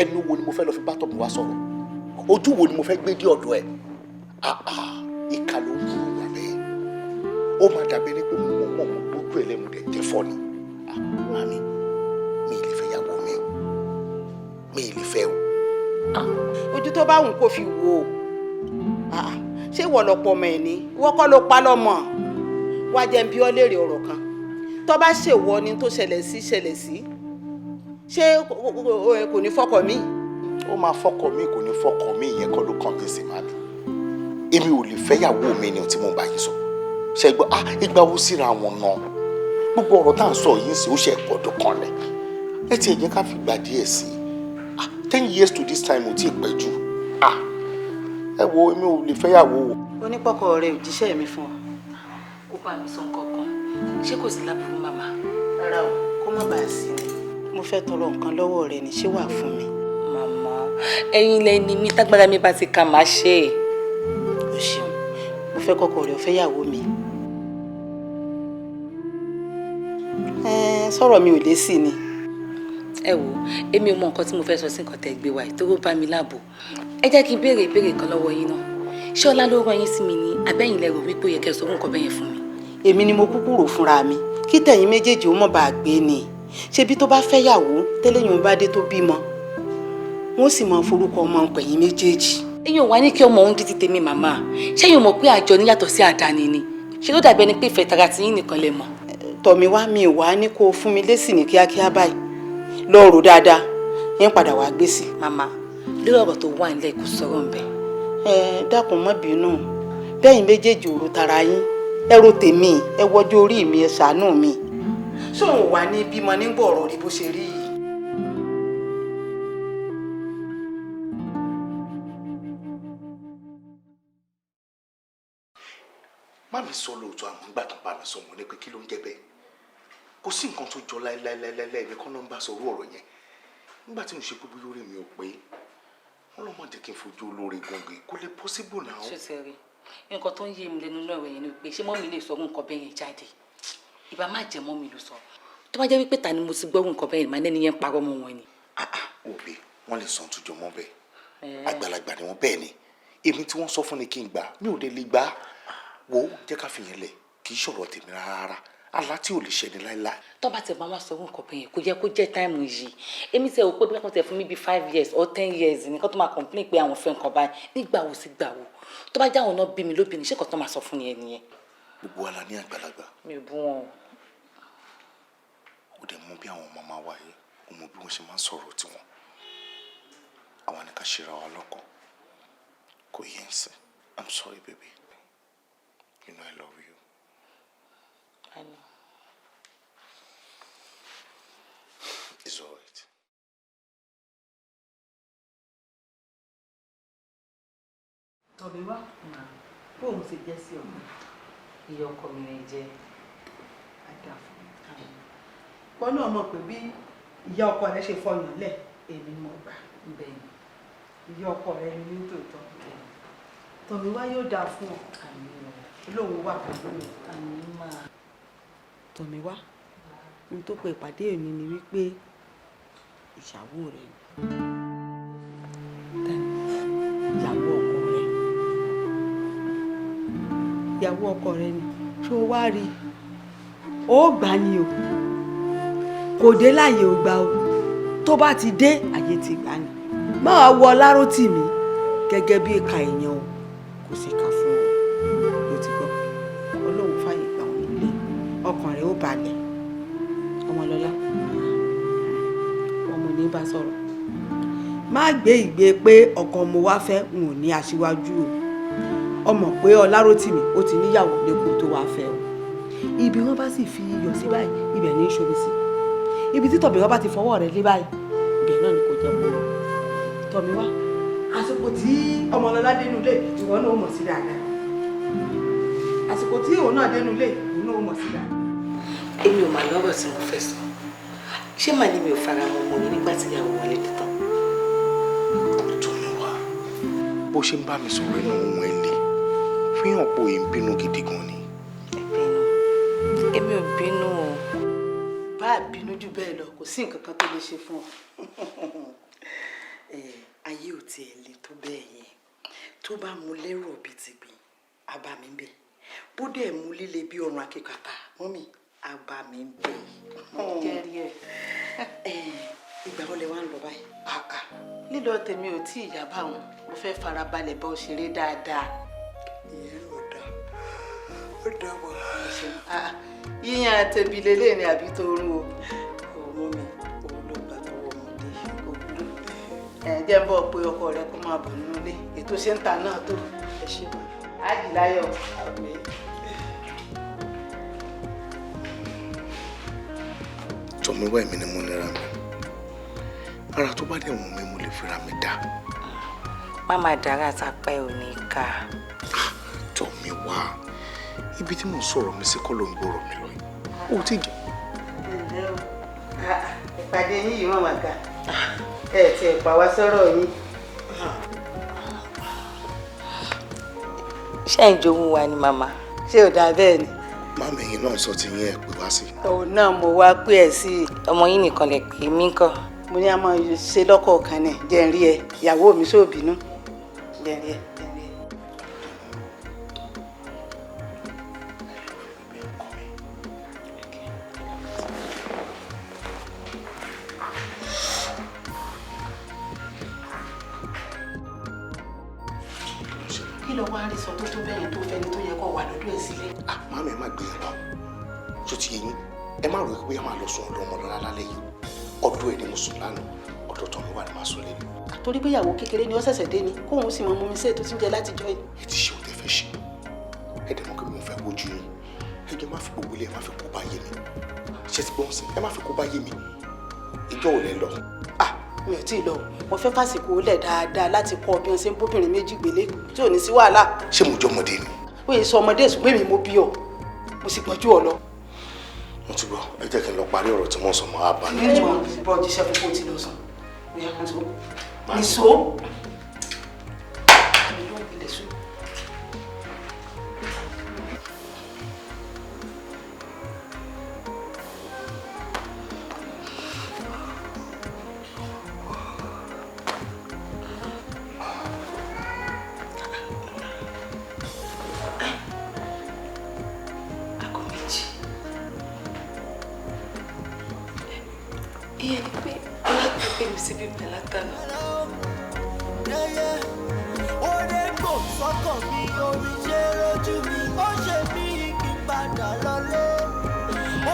ẹnu wo ni mo fẹ́ lọ fi bá tọ̀mí wá sọ̀rọ̀ ojú wo ni mo fẹ́ gbé dé ọ̀dọ̀ ẹ̀ ìkà ló ń burú wà bẹ́ẹ̀ ó máa dàbí ẹni pé mo mọ̀ mo gbójú ẹ̀ lẹ́nu rẹ̀ jẹ́ fọ́ ni mami mi ì lè fẹ́ yàwó mi o mi ì lè fẹ́ o. ojú tó bá wù kó fi wò ó ṣé ìwọ lọpọ ọmọ ẹ ní ìwọ kọ́ ló pa lọ́mọ wá jẹ́ n bí ọ léèrè ọ̀rọ̀ kan tó bá ṣèwọ ni tó ṣẹlẹ̀ sí ṣé kò ní fọkọ mi. ó máa fọkọ mi kò ní fọkọ mi ìyẹn kọ́ ló kàn mí sí màmí èmi ò lè fẹ́ yàwó mi ni tí mo bá yín sọ ṣe gbọ́ ìgbà wo síra wọn náà gbogbo ọ̀rọ̀ tá à ń sọ yìí sí ó ṣe gbọ́dọ̀ kan rẹ̀ ẹ ti ẹ̀jẹ̀ ká fi gbà díẹ̀ sí i 10 years to this time ò tí ì pẹ́ jù ẹ wo èmi ò lè fẹ́yàwó o. onípọ̀kọ rẹ ò jíṣẹ́ mi fún ọ. ó bá mi sọ nǹkan kan ṣé kò sí láburú màmá. rárá o kó má bàa sí ni mo fẹ́ tọrọ nǹkan lọ́wọ́ rẹ ní ṣé wà fún mi. màmá ẹ̀yin lẹni mi tágbára mi bá ti kà máa ṣe é. o ṣeun mo fẹ́ kọ́kọ́ rẹ ò fẹ́yàwó mi. sọ̀rọ̀ mi ò lé sí ni. ẹ wo èmi ò mọ nǹkan tí mo fẹ́ sọ sí nǹkan tẹ́ gbé wá tó bá mi láàbò ẹ jẹ́ kí n béèrè ìbéèrè kan lọ́wọ́ yín náà ṣé ọlá ló rán yín sí mi ní abẹ́yìn lẹ́rù wípé ó yẹ kẹ́ sọ nǹkan bẹ́yẹn fún mi. èmi ni mo kúkú rò fúnra mi kí tẹ̀yin méjèèjì ó mọ̀ bá a gbé ni ṣebí tó bá fẹ́yàwó tẹ́lẹ̀yìn bá dé tó bímọ wọ́n sì máa forúkọ ọmọ pẹ̀yìn méjèèjì. èèyàn wá ní kí ọmọ òun di ti tèmi màmá ṣé èèyàn mọ̀ pé àjọ ní yàtọ̀ sí àdáni ni ṣé ló dàbí ẹni pé ìfẹ́ tara ti yín nìkan lẹ mọ̀. tọ̀mí wá mi wá ní kó o fún mi lésì ní kíákíá báyìí lọ́ọ̀rọ̀ dáadáa yẹn padà wá gbé sí. màmá lórí ọ̀rọ̀ tó wà nílẹ̀ kò sọ̀rọ̀ ń bẹ̀. dákun má bínú bẹ́yìn méjèèjì òru tara yín ẹ ro tèmi ẹ wọjú orí mi ẹ ṣàánú mi. sóun wà ní bímọ nígbà ọ̀rọ̀ rí bó ṣe rí yìí. má mi sọ lóòótọ́ àmọ́ nígbà tó bá mi sọ mo ní pé kí ló ń jẹ́ bẹ́ẹ̀ kò sí nǹkan tó jọ láéláéláéláé mi kọ́ ló ń bá sọ̀rọ̀ ọ̀rọ̀ yẹn nígbà tí mo ṣe gbogbo lórí mi ò pé wọ́n lọ́ mọ̀ jẹ́ kí n fojú olóore gbọ̀ngàn kó lè possible náà. ṣé ṣe rí nǹkan tó ń yé mi lẹ́nu náà yẹn ni pé ṣé mọ́mí lè sọ nǹkan bẹ́ẹ̀ yẹn jáde ìbá má jẹ́ mọ́mí ló sọ tó bá jẹ́ wípé ta ni mo ti gbọ́ nǹkan bẹ́ẹ̀ yẹn máa nẹ́ni yẹn parọ́ mọ́ wọn ni. òbí wọ́n lè sàn túnjọ mọ́ bẹ́ẹ̀ àgbàlagbà ni wọ́n bẹ́ẹ̀ ni èmi tí wọ́n sọ fún ni kí n gbà mi ò lè gbà wo jẹ́ ká fi yẹn lẹ̀ kì í ṣọ̀rọ̀ tèmi rárá àlá tí ò lè ṣẹ ni láéláé. tó bá tẹ̀ bá wá sọ nǹkan bẹ́ẹ̀ kò yẹ kó jẹ́ táìmù yìí èmi tẹ̀ ò pé bí wọ́n tẹ̀ fún mi bíi 5 years or 10 years nìkan tó máa complain pé àwọn fẹ́ nǹkan báyìí nígbà wo sí gbà wo tó bá jáwọn náà bí mi lóbìnrin ṣé kò tó máa sọ fún yẹn nìyẹn. gbogbo wa la ní àgbàlagbà. mi ò bú wọn o. ó dẹ̀ mú bí àwọn màmá wa yìí ó mú bí wọ́n ṣe máa ń sọ̀rọ̀ tiwọn àwa ni ká ṣera wa lọ́kàn kò yẹ ń sìn. I'm sorry baby, you know I love you. I know. It's all right. Tọ̀bí wá bóun ṣe jẹ́ sí ọmọ. Ìyá ọkọ mi rẹ̀ jẹ́ àdàfọ̀. Wọ́n náà mọ̀ pé bí ìyá ọkọ rẹ̀ ṣe fọyàn lẹ̀ èmi mọ̀ gbà. Bẹ́ẹ̀ni. Ìyá ọkọ rẹ̀ ni ní tòótọ́. Tọ̀bí wá yóò dáa fún ọ. Olóhùn wà pẹ̀lú mi. Tọ̀mí wá ohun tó pe ìpàdé òní ni wípé ìyàwó rẹ̀ ìyàwó ọkọ rẹ̀ ìyàwó ọkọ rẹ̀ ni ṣó wá rí ó gbà ní o kò dé láàyè ò gbà o tó bá ti dé àyè ti gbà ní máa wọ Lárótìmí gẹ́gẹ́ bí ìka èèyàn o kò sí ká fún ọ ló ti gbọ́ Ọlọ́run fàyè gbà wọn nílé ọkàn rẹ̀ ó balẹ̀ Ọmọlọ́lá ọmọ ní bá sọ̀rọ̀ má gbé ìgbé pé ọkọ mo wá fẹ́ n ò ní aṣíwájú o ọmọ pé Ọlárótìmí ó ti níyàwó lẹ́kọ̀ọ́ tó wá fẹ́ o ibi wọn bá sì fi iyọ̀ sí báyìí ibẹ̀ ní í ṣomi sí ibi tí Tọ̀mí wá bá ti fọwọ́ rẹ̀ lé báyìí ibẹ̀ náà ni kò jẹ́ mọ́ Tọ̀mí wá àsìkò tí Ọmọlọ́lá dénú lé ìwọ náà mọ̀ sí dáadáa àsìkò tí òun náà dénú lé òun náà mọ̀ sí dáadáa. èmi ò máa lọ́rọ̀ tí mo fẹ́ sọ ṣé màá ní mi ò fara mọ́ ọmọ yìí nígbà tí ìyàwó wọlé tán. Tọ̀mí wá bó ṣe ń bá mi sọ̀rọ̀ inú ohun ẹ̀ lé fi hàn pé òye ń bínú gidi gan ni. èmi ò bínú o. bá a bínú jù bẹ́ẹ̀ lọ kò sí nǹkan kan tó lè ṣe fún ọ ayé ò tiẹ̀ le tó bẹ́ẹ̀ yẹn tó bá mú lẹ́rù ọ̀bí ti gbìn àbá mi ń bẹ̀ bó dẹ̀ mú líle bí ọrùn akẹ́kọ̀ọ́ mọ́mì àbá mi ń bẹ̀. jẹ́rìí ìgbà wo lẹ wá ń lọ báyìí. lílọ tèmi ò tí ìyá bá wọn mo fẹ́ farabalẹ̀ bá ọ ṣeré dáadáa. ìyẹn ò dáa ó dáa bọ̀ yíyan àtẹ̀bí lélẹ̀ ni àbí tó rún o ọmọ mi òun ló gbà tọwọ́ ọmọdé òwúrò jẹ́ ń bọ̀ pé ọkọ rẹ kó máa bọ̀ nínú ilé ètò ṣe ń ta náà tó ẹ ṣe mọ́ ájìláyọ̀ àmì. Tọ̀mí wá èmi ni mo nira mi ara tó bá dẹ̀ wọ̀n mi mo lè fira mi dá. má máa dára sápá ẹ̀ ò ní ká. Tọ̀mí wá ibi tí mo sọ̀rọ̀ mi sí kọ́ ló ń gbọ́rọ̀ mi lọ yìí ó ti jẹ́. ìpàdé yín yìí wọ́n wà ga ti ẹ̀ pa wá sọ́rọ̀ yín. ṣé ẹ̀ ń jowú wa ni màmá. ṣé ò dáa bẹ́ẹ̀ ni. Màmá ẹ̀yin náà sọ ti yín ẹ̀ pé wá sí. òun náà mo wá pé ẹ̀ sí i. ọmọ yín nìkan lè pè mí kọ́. mo ní a máa ṣe lọ́kọ̀ọ̀kan ní jẹ́ ń rí ẹ ìyàwó mi sóòbínú jẹ́ ń rí ẹ. kí ló wá rí sọ tó tó bẹ́yẹn tó fẹ́ni tó yẹ kó wà lọ́dún ẹ̀ sílẹ̀. Màmá ẹ má gbé yẹn lọ tó ti yẹ yín ẹ má rò pé ẹ máa lọ sùn ọ̀dọ̀ Ọmọlọ́lá lálẹ́ yìí ọ̀dọ̀ ẹ ni mo sùn lánàá ọ̀dọ̀ Tọ̀mí wà ní máa sùn lẹ́nu. torí pé ìyàwó kékeré ni ó ṣẹ̀ṣẹ̀ dé ni kóun sì máa mú mi sí ètò tí ń jẹ látijọ́ yìí. ẹ ti ṣe òun tẹ fẹ́ ṣe ẹ dẹ̀ mọ̀ pé mo fẹ́ wojú yín ẹ jẹ́ má fi gbogbo ilé ẹ má fi kó bá yé mi ṣé ti gbọ́n sí ẹ má fi kó bá yé mi ìjọ ò lẹ lọ. mi ò tí ì lọ mo fẹ́ fàsìkò lẹ̀ dáadáa láti kọ́ bí wọ́n ṣe ń bóbìnrin méjì gbélé tí ò ní sí wàhálà. ṣé mo jọ ọmọdé ni. ó yẹ sọ ọmọdé ṣùgbọ́n èmi mo bí ọ mo sì gbọ́njú ọ lọ. mo ti gbọ́ ẹ jẹ́ kí n lọ parí ọ̀rọ̀ tí wọ́n sọ mọ́ àbá ní. ní ìwọ̀n bọ́ jíṣẹ́ fún kó tí lọ sàn bóyá kan tó nìṣó. ìyẹn ni pé alágbègbè mi síbi ìpẹ́ látàná. Ó dé gbò sọ́kàn mi, omi ṣe lójú mi, ó ṣe mí kí n padà lọlé.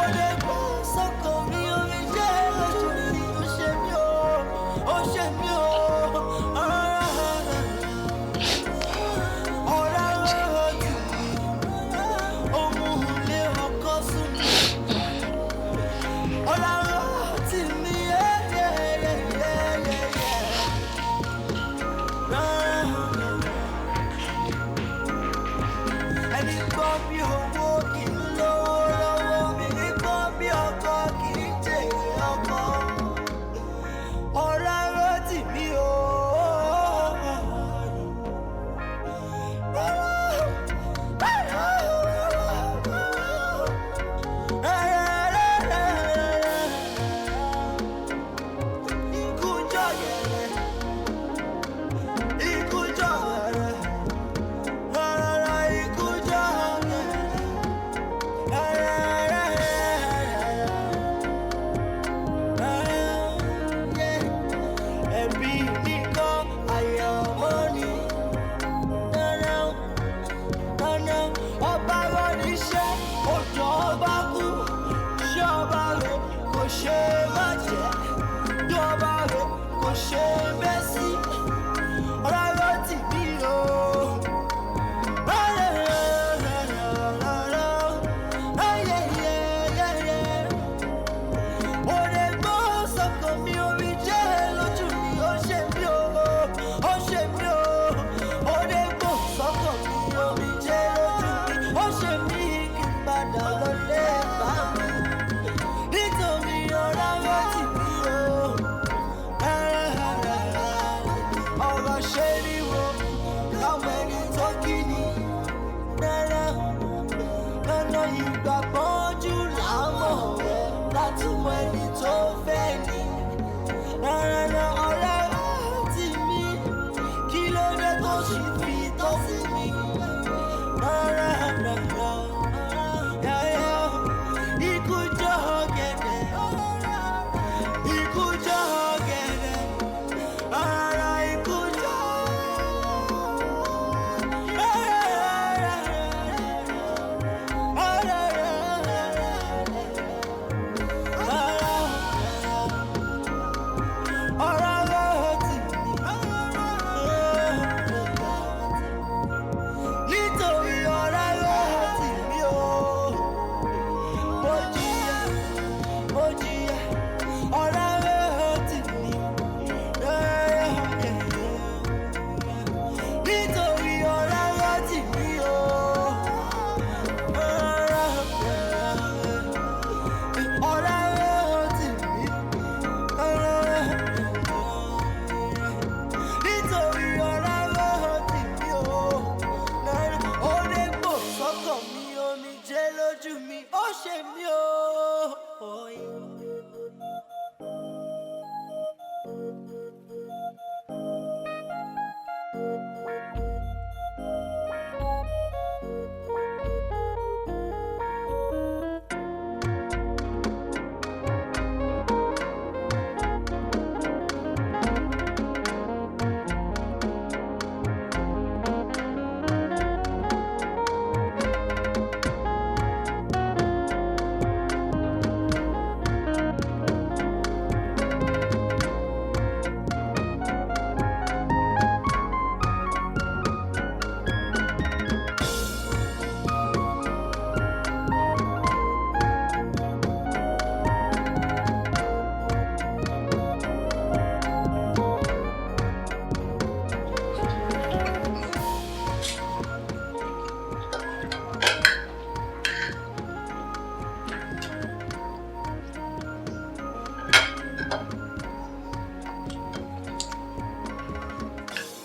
Ó dé gbò sọ́kàn mi, omi ṣe lójú mi, ó ṣe mí o, ó ṣe mí o.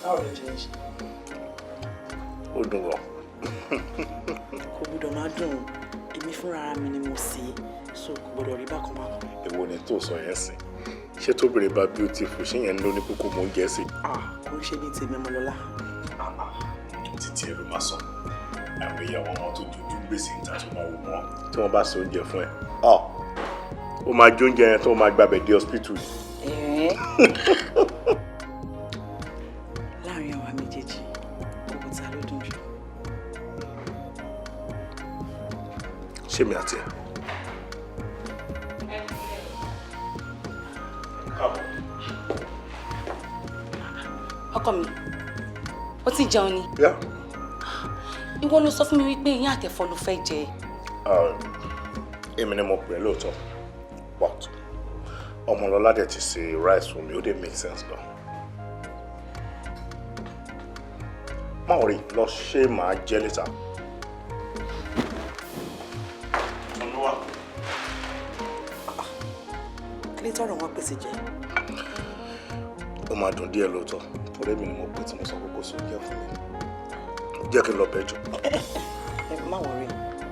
Báwo ló ṣe ń ṣe? Ó dùn wọ̀. Kò gbọdọ̀ máa dùn. Èmi fúnra mi ni mo sè é, so kò gbọdọ̀ rí bákan bákan. Èwo ni tó sọ yẹn sìn? Ṣé tóbìnrin bá beautiful ṣé yẹn ń lò ní kókó mò ń jẹ́ sí? Kò ń ṣe ní tèmi Ọmọlọ́lá. Títí ẹ ló máa sọ. Àwọn ìyàwó wọn tó dojú gbèsè níta tó máa wò wọ́n tí wọ́n bá ṣe oúnjẹ fún ẹ. ó máa jó oúnjẹ yẹn tó máa gbàbẹ̀ dé hospital. láàrin àwa méjèèjì owó ta ló dùn jù. ṣé mi àti ẹ. ọkọ mi ó ti jẹun ni. ìwọ ló sọ fún mi wípé iyán àtẹ̀fọ́ ló fẹ́ jẹ. èmi ni mo pè é lóòótọ́ but Ọmọlọ́lá dẹ̀ ti ṣe rice fún mi ó dẹ̀ make sense gan. má ò rí lọ ṣé màá jẹ létà. kílé tọrọ wọn pèsè jẹ. ó máa dùn díẹ̀ lóòótọ́ torí èmi ni mo pè tí mo sọ kókó sí oúnjẹ fún mi jẹ́ kí n lọ bẹ́ẹ̀ jù. ẹ má wọrí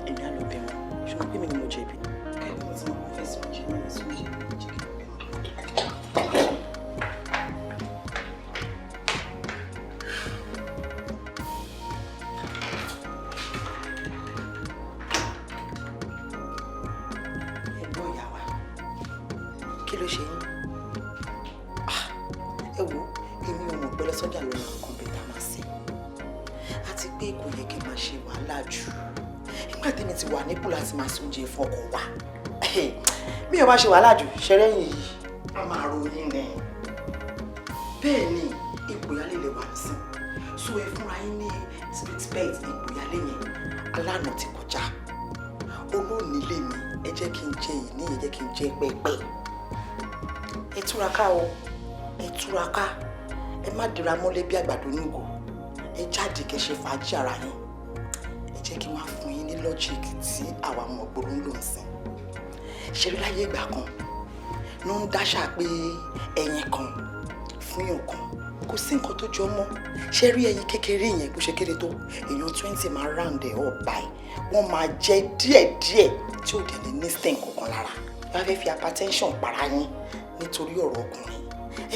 èmi á lọ bẹ̀ wọ́n ṣùgbọ́n pé mi ni mo jẹ̀bi. kẹ́lẹ́ mo ti mọ̀ fẹ́ sọ jẹ́ mi sọ jẹ́ mi jẹ́ kí n bẹ̀ wọ́n. ẹ̀gbọ́n ìyá wa kí ló ṣe yín? ẹ wo èmi ò mọ̀ pé lọ́sọ́jà ló ra nǹkan bẹ́ẹ̀ tá a máa ṣe àti pé kò yẹ kí n máa ṣe wàhálà jù nígbà tẹ́mi ti wà nípò láti máa ṣe oúnjẹ fọkàn wa mi ò bá ṣe wàhálà jù ṣẹrẹ́yìn yìí a máa ròyìn rẹ̀ bẹ́ẹ̀ ni ipò ìyálé lè wà sí so ẹ fúnra yín ní respect ipò ìyálé yẹn alánà ti kọjá olóònílé mi ẹ jẹ́ kí n jẹ ìní ẹ jẹ́ kí n jẹ pẹ́pẹ́ ẹ túraká o ẹ túraká ẹ má dira mọ́lẹ̀ bí àgbàdo nígò ẹ jáde kẹ́ ṣe fàájì ara yín ẹ jẹ́ kí wọ́n fún yín ní lọ́jíìkì tí àwa ọmọ gbòòrò ń lò ń sìn ṣe rí láyé ìgbà kan ló ń dáṣà pé ẹyin kan fún yàn kan kò sí nǹkan tó jọ mọ́ ṣe rí ẹyin kékeré yẹn bó ṣe kéré tó èèyàn 20 máa round ẹ̀ up báyìí wọ́n máa jẹ díẹ̀díẹ̀ tí ò dẹ̀ ní stain kankan lára wọ́n fẹ́ fi hypertension para yín nítorí ọ̀rọ̀ ọkùnrin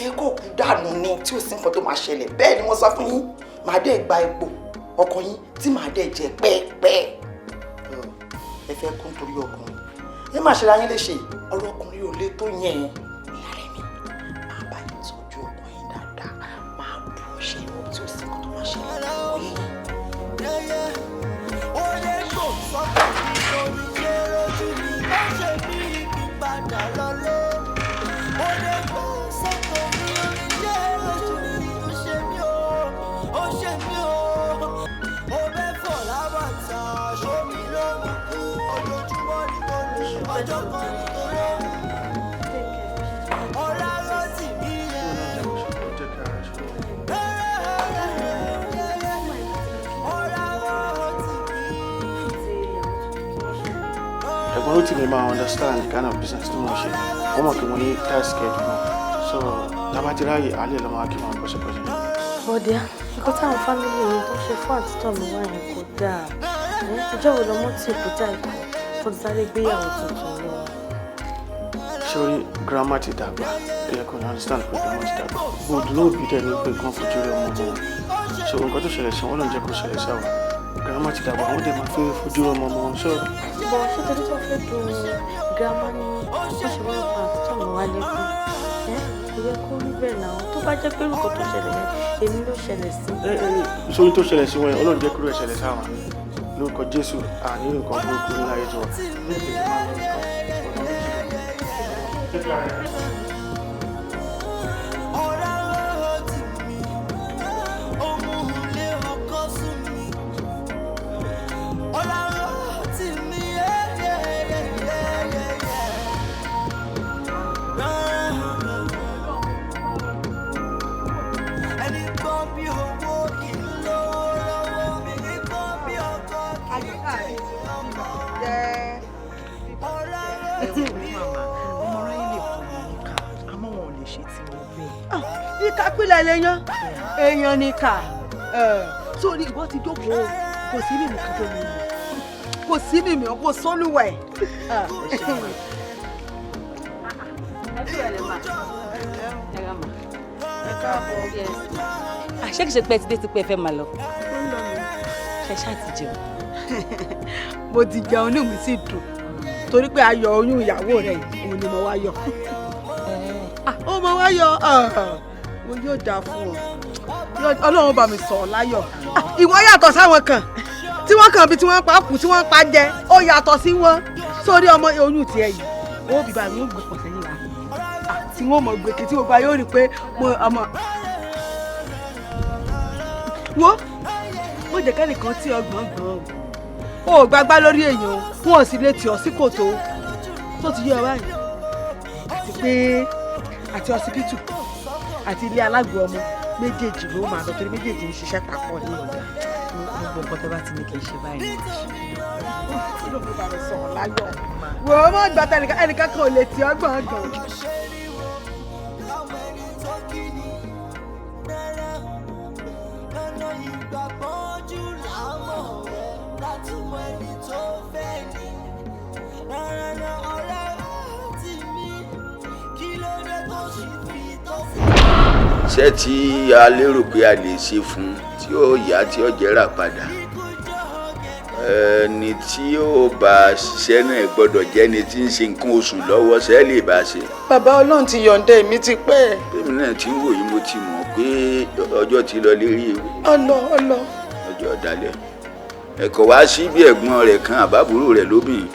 ẹ kọ́ kú dànù ni tí ò sí nǹkan tó máa ṣẹlẹ̀ bẹ́ẹ̀ ni wọ́n sọ fún yín màá dẹ̀ gba ipò ọkọ yín tí màá dẹ̀ jẹ pẹ́ẹ́pẹ́ ẹ fẹ́ kún torí ọkùnrin ẹ má ṣe ra yín léṣe ọ̀rọ̀ ọkùnrin ò lè tó yẹn ìyá rẹ̀ mi máa bá yín tọ́jú ọkọ yín dáadáa máa bù ú ṣe ìwọ tí ò sí nǹkan tó máa ṣẹlẹ̀ lọ́wọ́ yín. ó lè kó sọ́kàn mi lórí ṣé lójú mi ó ṣe bí kí n padà lọ lé ó lè kó sọ́kàn mi lórí ṣé lójú mi ó ṣe mí o ó ṣe mí o ó bẹ́ fọ̀ lábàtà ṣó mi lórí kú ojoojúmọ́ ni mo lù ọjọ́ kan ni mo lórí ọ̀la ló sì mí yẹn. ẹ̀gbọ́n ló ti lè máa understand the kind of business tí mo ṣe wọ́n mọ̀ pé mo ní tight schedule gan so tabatiraye alẹ́ lọ́mọ akí wọn kọ́sẹ̀kọ́sẹ̀. bọ́díà nǹkan táwọn fámìlì mi tó ṣe fún àtúntò mi wá yẹn kò dáa ọjọ́ wo lọmọ tí èkúta ìkọ́ tó ti sáré gbéyàwó tuntun ní wọn. sórí grandma ti dàgbà ẹ kò ní understand pé grandma ti dàgbà gbòdù náà bí dẹ̀ ní pé kán fojú rẹ̀ ọmọ wọn so nǹkan tó ṣẹlẹ̀ sí wọn lọ́n jẹ́ kó ṣẹlẹ̀ sáwọn grandma ti dàgbà wọ́n dẹ̀ máa fẹ́ fojú ọmọ wọn so. bọ̀ ṣé torí tó fẹ́ dùn grandma ní wọ́n ṣe wọ́n pa àtúntò mi wá lẹ́kùn kò yẹ kó rí bẹ́ẹ̀ náà tó bá jẹ́ pé nǹkan tó ṣẹlẹ̀ yẹn èmi ló ṣẹlẹ̀ sí. sórí tó ṣẹlẹ̀ sí wọn yẹn ọlọ́run jẹ́ kúrò ẹ̀ ṣẹlẹ̀ sáwọn lórúkọ jésù àní nǹkan burúkú ní ayé tiwa. ìka pílẹ̀ lèèyàn èèyàn ní ká sórí ìwọ ti jókòó kò sí mímì kan tó lè lò kò sí mímì ọkọ sólùwẹ̀. àṣé kìí ṣe pé ti dé ti pé ẹ fẹ́ máa lọ ṣe ṣáà ti jẹun. mo ti jẹun inú mi sì dùn torí pé ayọ̀ oyún ìyàwó rẹ̀ òun ni mo wá yọ. Ó mọ wá yọ o yóò dáa fún ọ Ọlọ́run bá mi sọ̀ láyọ̀. Ìwọ yàtọ̀ sáwọn kan tí wọ́n kàn bí tí wọ́n pa kù tí wọ́n pa jẹ ó yàtọ̀ sí wọn sórí ọmọ oyún tiẹ̀ yìí ó bíbá mi ó gbé pọ̀ sẹ́yìn wa tí wọ́n mọ̀ gbèkè tí gbogbo ayé ó rí i pé mo ọmọ wo mo jẹ́ kẹ́nìkan tí ọgbọ̀n gbọ̀n o ò gbágbá lórí èèyàn wọn ò sì lè tì ọ́ sí kòtò tó ti yé ọ báyìí àti pé àti ọsibítù àti ilé alágbo ọmọ méjèèjì ló máa lọ torí méjèèjì ń ṣiṣẹ́ papọ̀ ní ọjà gbogbo nǹkan tó bá ti ní kì í ṣe báyìí. kí ló fi bá mi sọ̀rọ̀ láyọ̀ wò ó mọ̀ gbàtà ẹnìkan kan ò lè tì ọ́ gbọ̀ngàn. iṣẹ́ tí a lérò pé a lè ṣe fún tí ó yá tí ó jẹ́rà padà ẹni tí ó bá ṣiṣẹ́ náà gbọ́dọ̀ jẹ́ ni tí ń ṣe nǹkan oṣù lọ́wọ́ ṣe lè bá ṣe. bàbá Ọlọ́run ti yọ̀ǹda èmi ti pẹ́. èmi náà ti ń wò yí mo ti mọ̀ pé ọjọ́ ti lọ lérí ewu. ọlọ. ọjọ́ dalẹ̀ ẹ̀kọ́ wá sí bí ẹ̀gbọ́n rẹ̀ kan àbábúrò rẹ̀ lóbìnrin.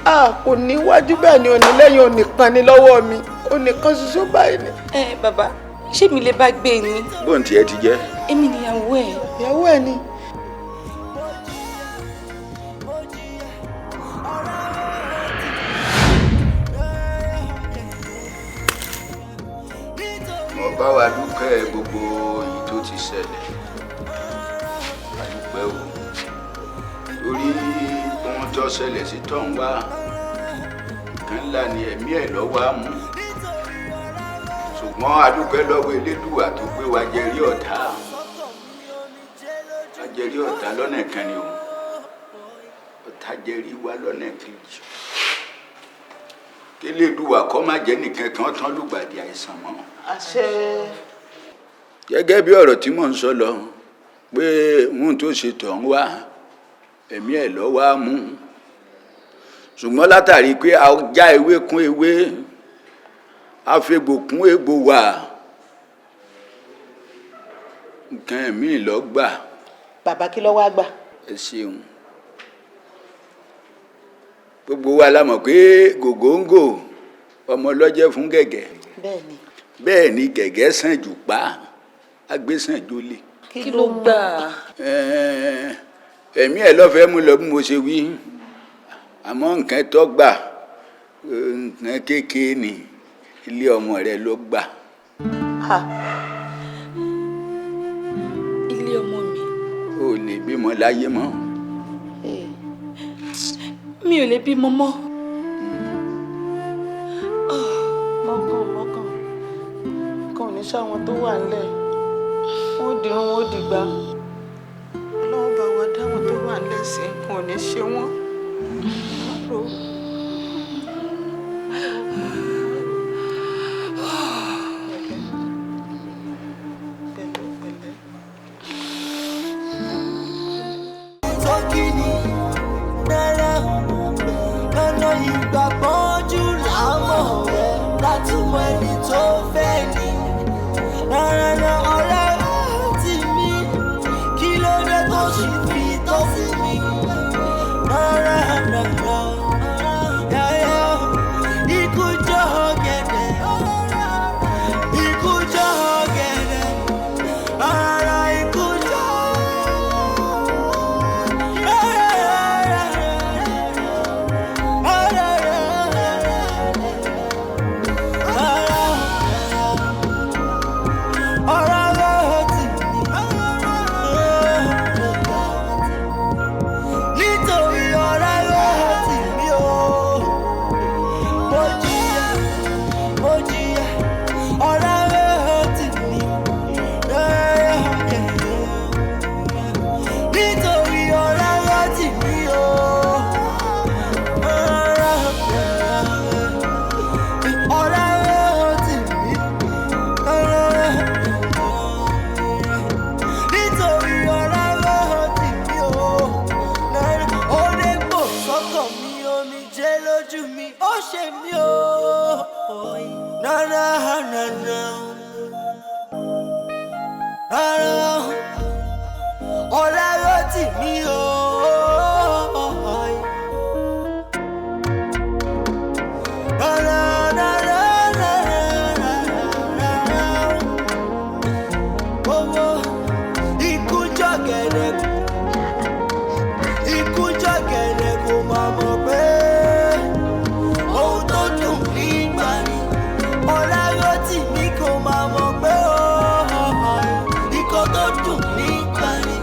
kò ní wájú bẹ́ẹ̀ ni òní lẹ́yìn onìkan ni lọ́wọ́ mi onìkan ṣoṣo báyìí ni. bàbá ṣé mi lè bá gbé ni. bóun tiẹ̀ ti jẹ́. èmi nìyàwó ẹ̀. ìyàwó ẹ̀ ni. mo bá wa dúpẹ́ gbogbo èyí tó ti ṣẹlẹ̀ àdúpẹ́ o torí ohun tó ṣẹlẹ̀ sí tó ń wá nǹkan ńlá ni ẹ̀mí ẹ̀ lọ́wọ́ á mú ṣùgbọ́n adúpẹ́ lọ́wọ́ elédùà tó gbé wa jẹrí ọ̀tá ajẹrí ọ̀tá lọ́nà kan ni o ọ̀tá jẹrí wa lọ́nà kejì kí elédùà kó má jẹ́ nìkan kan tán lùgbàdì àìsàn mọ́. àṣẹ. gẹ́gẹ́ bí ọ̀rọ̀ tí mò ń sọ lọ pé ohun tó ṣe tọ̀ ń wá ẹ̀mí ẹ̀ lọ́wọ́ á mú ṣùgbọ́n látàrí pé a já ewé kún ewé afegbò kún egbò wà nǹkan ẹ̀mí lọ gbà. bàbá kí ló wá gbà. ẹ ṣeun gbogbo wa la mọ̀ pé gògóńgò ọmọ lọ́jẹ́ fún gẹ̀gẹ́. bẹ́ẹ̀ni. bẹ́ẹ̀ ni gẹ̀gẹ́ sàn jù pa agbé sàn jólè. kí ló gbà. ẹ̀mí ẹ̀ lọ́fẹ̀ẹ́ mú lọ bí mo ṣe wí àmọ́ nǹkan tó gbà nǹkan kékeré ni ilé ọmọ rẹ ló gbà. ilé ọmọ mi. o lè bímọ láyé mọ́. mi ò lè bímọ mọ́. mọ́kàn kan ní sáwọn tó wà nílẹ̀ wọ́n dirun wọ́n dìgbà ọlọ́run bá wa dáwọn tó wà nílẹ̀ sí kan ní ṣe wọ́n. ìgbàgbọ́njú làmọ̀ rẹ̀ láti mọ ẹni tó fẹ́ ni. Rárá ọ̀rẹ́ tí mi kí ló dé tó ṣì fi tó sí mi. Rárá ikú jọ gẹ̀dẹ̀, ikú jọ gẹ̀dẹ̀, rárá ikú jọ. All right. omijé lójú mi ó ṣe mí o. Nana nana nana Ọlárótì mi o. Nana nana nana owó ikú jọ̀gẹ̀dẹ̀ ikú jọ̀gẹ̀dẹ̀ kò máa mọ̀ pé ohun tó dùn nígbà ni. Ọlárótì mi kò máa mọ̀ pé ikọ̀ tó dùn nígbà ni.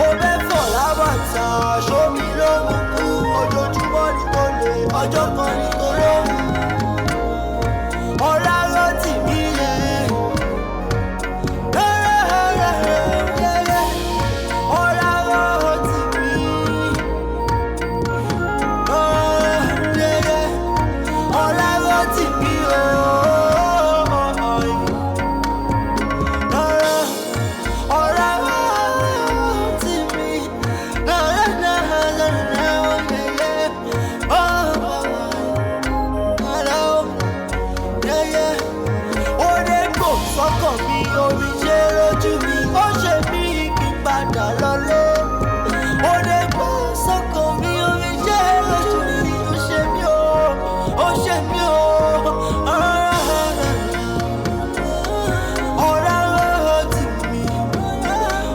Ó fẹ́ fọ̀ lábàtà sómi ló mú kú ojoojúmọ́ ni tó lè ọjọ́ kan ni tó.